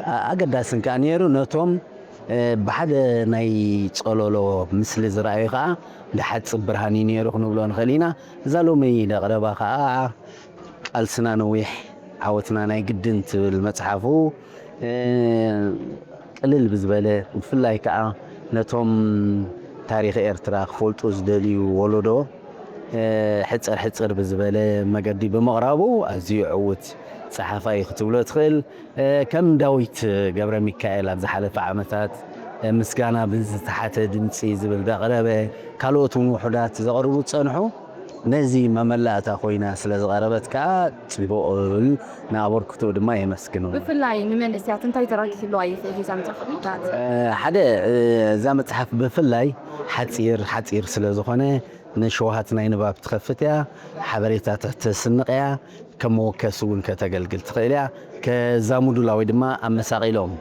اقداسن كانيرو نتوم بحد ناي صلولو مثل زرايقه لحد برهاني نيرو نبلون خلينا زالومي دقربا خا السنانويح عاوتنا ناي قدنت المصحفو قلل بزباله وفلاي كا نتوم تاريخ إيرترا خفولتو زدليو ولودو حصر بزباله مقدي بمقرابو أزيو عوت صحافي ختبلو تخيل كم داويت قبر ميكائيل أبز حالف عامتات مسكانا بزتحات دمسي زبل دقربه كالوتو موحدات زغربو تصنحو نزي مملاتا خوينا سلاز غربت كا تبقول نابور كتو دما يمسكنو بفلاي من السيات انتي تراكي في الواي في زامت حدا زامت حف بفلاي حتير سلازخونه نشوهاتنا ينباب تخفتها حبريتات تسنقيا كموكسون كتقلقل تخيليا كزامودو لاوي دما امساقيلهم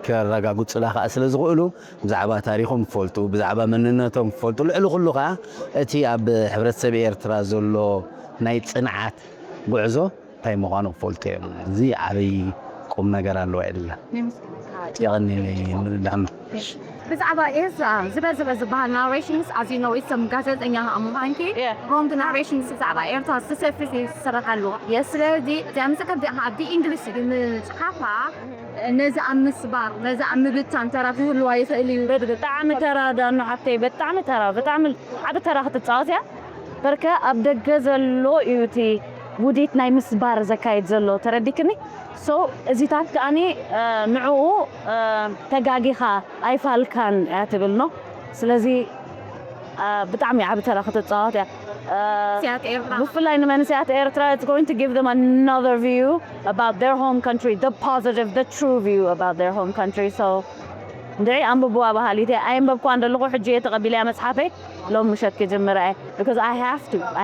كرغاغوت صلاخ اسلازغولو بزعبا تاريخهم فولتو بزعبا مننتهم فولتو لعلو كلو خا اتي اب حبرتسب إيرترا زلو ناي صنعات غعزو تاي مخانو فولتو زي عري قوم نغير الله الا يغني ندعم بزعبا زبال narrations as you know it's some gathers in young amanki from the narrations زعبا إيرترا specifically سرقالو yesterday جامسك دي English الثقافة نزع مسبار نزع مبتان ترى في الواي سألي بتعمل ترى ده إنه حتى بتعمل عاد ترى هتتصاصيا بركة أبدأ جزلو يوتي وديت ناي مسبار زكايت زلو ترى ديكني so زيتات أني نعو تجاجيها أي فالكان اعتبرناه سلزي بتعمل عاد ترى هتتصاصيا بفلا إن من سيات إيرترا it's going to give them another view about their home country the positive the true view about their home country so دري أم ببوا بحالي أيام ببقى عند اللغة حجية قبيلة مسحبة لو مشت كجمرة because I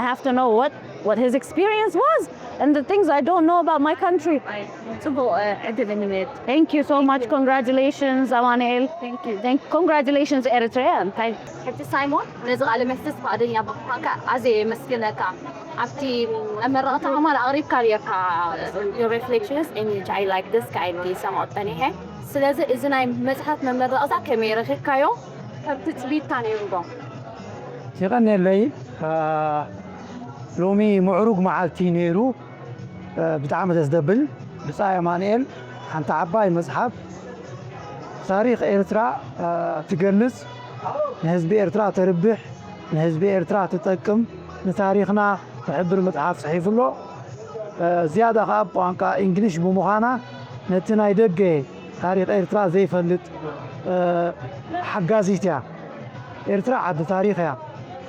have to know what his experience was and the things I don't know about my country. Thank you so much. Congratulations, Amanel. Thank you. Congratulations, Eritrea. حتى سايمون نزل على مسجد بعدين يا بابا عزي مسكينك عبتي أمرأة عمل أغرب كاريكا your reflections and I like this kind دي سمعت تاني هي سلازة إذن أي مسحت من مرأة كاميرا خكايو بتثبيت تاني يوم تغني الليل لومي معروق مع التينيرو بتعمل ازدبل بصايا مانيل عن تعباي مزحف تاريخ إيرترا تجلس نحزب إرترا تربح نحزب إرترا تتقم نتاريخنا تحبر متحف صحيف له زيادة خاب وانكا إنجليش بمخانا نتنا يدقى تاريخ إرترا زي فلت حقازيتها إرترا عد تاريخها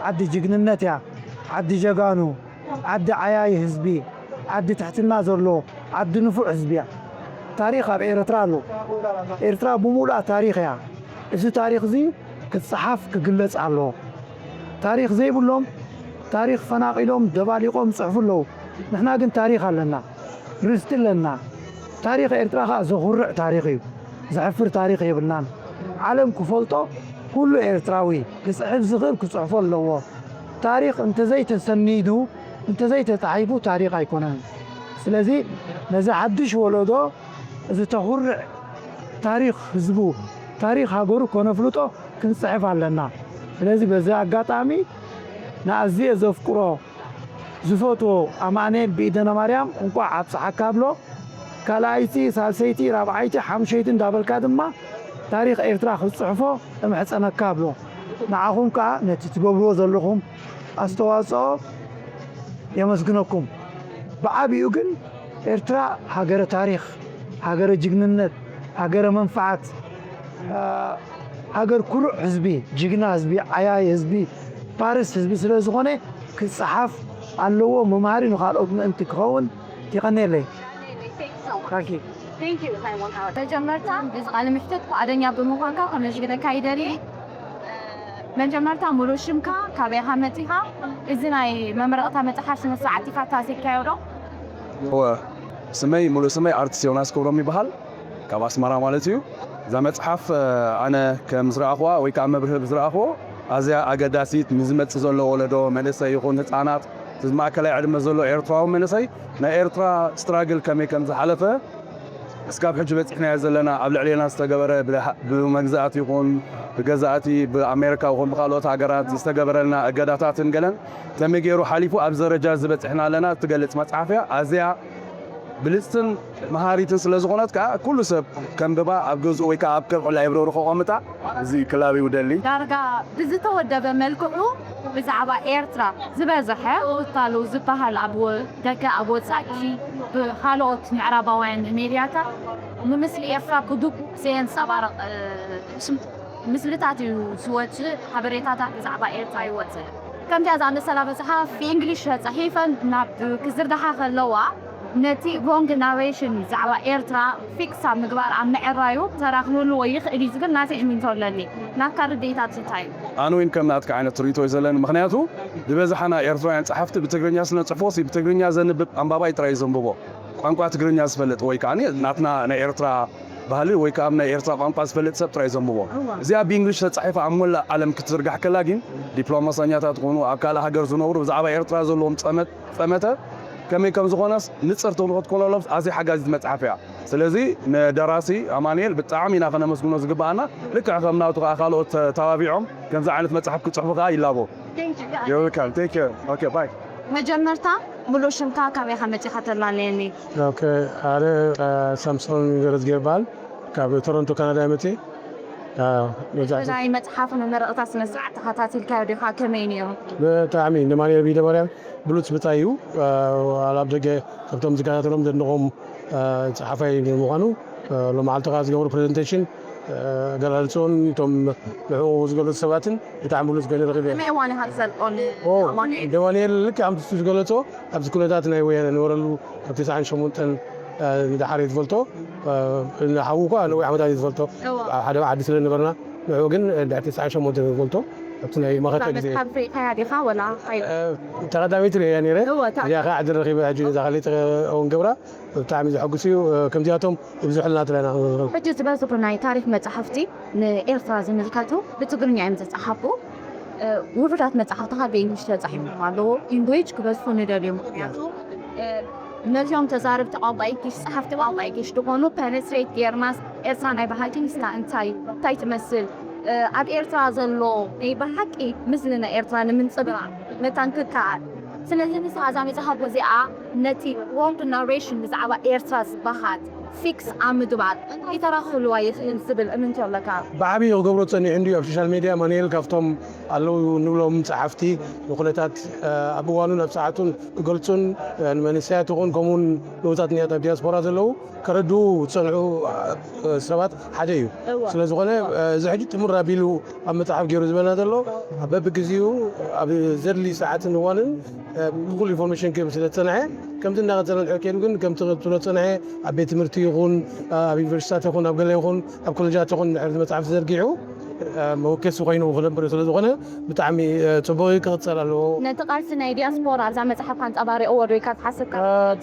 عد جقننتها عد جقانو عد عياي حزبي عد تحت النازر له عد نفوع حزبيا تاريخها بإرترا له إرترا بمولا تاريخها إذا تاريخ زي كتصحف كقلص على تاريخ زي بقولهم تاريخ فناقلهم دباليقهم صحفوا له نحنا قن تاريخ لنا رست لنا تاريخ إرترا زغرع تاريخي زعفر تاريخي بلنان عالم كفلته كله إرتراوي يصحف زغير كصحفوا له تاريخ انت زي تسنيدو انت زي تتعيبو تاريخ يكونان سلازي نزا حدش ولدو إذا تغرع تاريخ حزبو تاريخ هاغورو كونفلوتو كنصحف علينا لازم بزا اغاطامي نازي زفقرو زفوتو امانيل بيدنا مريم انكو عبصحكا بلو كالايتي سالسيتي رابعايتي حمشيتي دابلكا دما تاريخ إرترا خصحفو امحصنكا بلو نعاهم كا نتتببرو زلخم استواصو يمسكنكم بعابيو كن إرترا هاغر تاريخ هاغر جغننت هاغر منفعت هاجر كل حزبي جيجنا حزبي عياي حزبي باريس حزبي سلازغوني كصحف اللو مماري نخال انت كون تقني لي كاكي Thank you Simon Howard. مجمرتا biz قالمشتت بعدين بموقعك خمس كده كايدري مجمرتا مروشمكا كابي حمتها إذناي ممرقتها متحسن ساعتي فاتاسي كايرو هو سمي مولو سمي ارتسيوناس كورومي بحال كاباس مرا مالتيو زعما صحف انا كمزرع اخوا وي كمبره مزرع اخو ازيا اغداسيت مزمت زلو ولدو منسي يكون هصانات زما كلاي عدم زلو ايرتراو منسي نا ايرترا ستراجل كمي كم زحلفه اسكاب حجبت احنا زلنا قبل علينا استغبره بمغزات يكون بغزاتي بامريكا وهم بخالوت هاجرات استغبرنا اغداتاتن غلن تمغيرو حليفو ابزرجا زبت احنا لنا تغلص مصحفيا ازيا بلستن مهاريتن سلازغونات كا كل سب كم ببا ابغز وي كا ابكر لايبروري خومتا زي كلابي ودلي دارغا بزتودب ملكو بزعبا إيرترا زبازحه وطالو زبهال ابو دكا ابو صاكي بخالوت معرباوين ميرياتا ومثل إيرترا كدوب سين صبر مثلتاتي سوتش خبريتاتا بزعبا إيرترا يوتس كم جازان السلابة في إنجليش صحيفا ناب كزردها خلوا نتي wrong narration زعوا إيرترا فيكسا مقبار عم معرايو تراخلون ويخ اللي زقل ناسي إمين تولني ناكار ديتا تتايم أنا وين كم ناتك عين تريتو يزلن مخنياتو دبزحنا إيرترا صحفت بتغرينيا سنة صفوسي بتغرينيا زنب أمبابا يتراي زنبوبو قانقوا تغرينيا سفلت وي كاني ناتنا أنا إيرترا بهالي وي كامنا إيرترا قانقوا سفلت سب تراي زنبوبو زي بإنجليش تصحيفة عمول عالم كترجع كلاجين دبلوماسيات تكونوا أكال هاجر زنور زعوا إيرترا زلهم فمتة كمي كم زغوناس نصر تولغت كولولف ازي حاجه مصحفيا سلازي دراسي امانيل بتعامينا خنا مسكونو زغبانا لك اخمنا خالوت توابعهم كان زي عينت مصحف كتصحفوا يلابو يو ويلكم ثانك يو اوكي باي مجمرتا ملوشمكا كابي حمتي خطرلانيني اوكي على سامسونج جرز جيربال كابي تورنتو كندا متي زي متحف مرقطة سنة ساعة خطاتي الكاودي حاكمينيو بتعامين نمانيا بيدا مريم بلوتس بتايو على بدقة كابتن زكاتهم دنهم صحفي المغنو لما على تغاز جور برزنتيشن قالالسون توم هو زغل السباتن يتعاملوا زغل رغبه ما واني هذا اماني دواني لك عم تزغلتو ابز كلاتنا وين نورلو بتسعن شمونتن إذا حريت فولتو إن حوقه أنا وعمد هذه فولتو هذا عادي سلنا برنا نعوجن ده 19 موديل فولتو بتلاقي ما خدت زي في هذه خاولا تقدر متر يعني رأي يا أخي عاد الرغبة هجين إذا خليت أون جبرة بتعمل حقوسي كم جاتهم يبزح لنا ترينا بجوز بس برناي تاريخ متحفتي إرفع زي مزكاتو بتقولني عم تتحفوا وفرات متحفتها بين مش تتحف مالو إنجليش كبس فني اليوم نجوم تزارب تعبايكش صحفت تعبايكش تكونوا penetrate يرماس إنسان أي بحاجة نستان تاي تمثل عب إيرترا زلوا أي بحاجة مثلنا إيرترا من صبرا متانككار سنة نسا عزامي تحب وزيعة نتي wrong narration نزعوا إيرترا بحات فيكس عمدوا بعد أنت ترى خلوا يسبل أمن شغلك بعبي يقبلوا تصني عندي في السوشيال ميديا مانيل كفتم قالوا نقولهم صحفتي نقولتات أبوانو نفساتون قلتون منسيات تكون كمون نوتات نيات دياسبورا زلو كردو تصنعوا سبات حديو سلازو أنا زحجت مرة بيلو أما تعرف جيرو زمان هذا لو أبى بكزيو أبى زرلي ساعات نوانن بقول إنفورميشن كيف سلطناه كم تنا قتلنا الحكيم يقول كم تلطناه أبى تمرتي يقول أبى يونيفرسيتي يقول أبى يقول أبى كولجات يقول عرض ما تعرف زرقيعو موكس وغينو وغلب بريسول زغنا بتعمي تبوي كتصل له نتقال سنة دياسبورا زعما تحب كانت أباري أول ويكات حسك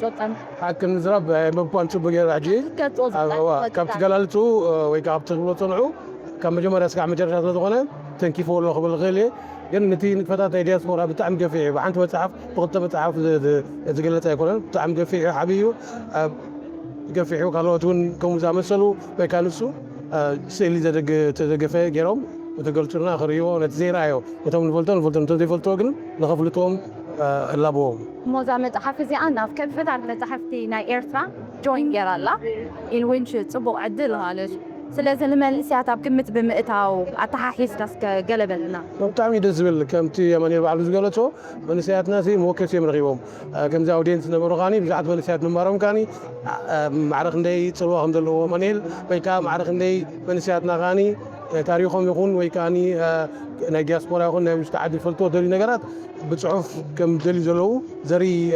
جوتن حكم زرب مبان شو بقى راجي كم تقللتو ويكاب تغلطنعو كم جمرة سكع مجرد زغنا تنكيفو له قبل غلي يعني نتي فتاة دياسبورا بتعم قفيع وعنت وتعرف بغض بتعرف تقلت يقولن بتعم قفيع حبيو قفيع وقالوا تون كم زعما سلو بيكانسو سيلي تدقفه جيروم وتقولتنا خريو نتزيرايو وتم الفولتون تدفولتوغن نغفلتهم اللابوهم موزامت حافظي أنا كيف فترة تحفتي ناي إيرترا جوين جرالا إن وينش تبو عدل هالش سلازم لما السياطة بكمة بمئتها وأتحاحيس ناسك قلب لنا بتعمي دزبل كم تي يماني بعض زقلته من سيات ناسي موكس يمر غيبهم كم زاودين سنبرو غاني بزعت من سيات نمارهم كاني معرخ ندي تسلوهم دلو مانيل بيكا معرخ ندي من سيات نغاني تاريخهم يكون ويكاني ناي دياسبورا يكون مستعد يفلتو دلي نقرات بتصعف كم دلي زلو زري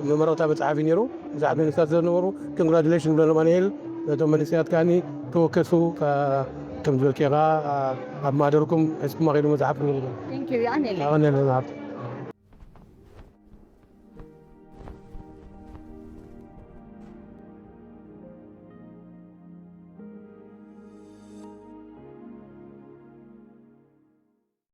مرة بتعافي نيرو بزعت من سيات نمرو كونغراتيليشن بلو مانيل دوم السيات كاني توكسو كم ذلك يا ما دركم اسمه غير متعب. Thank you يعني. أنا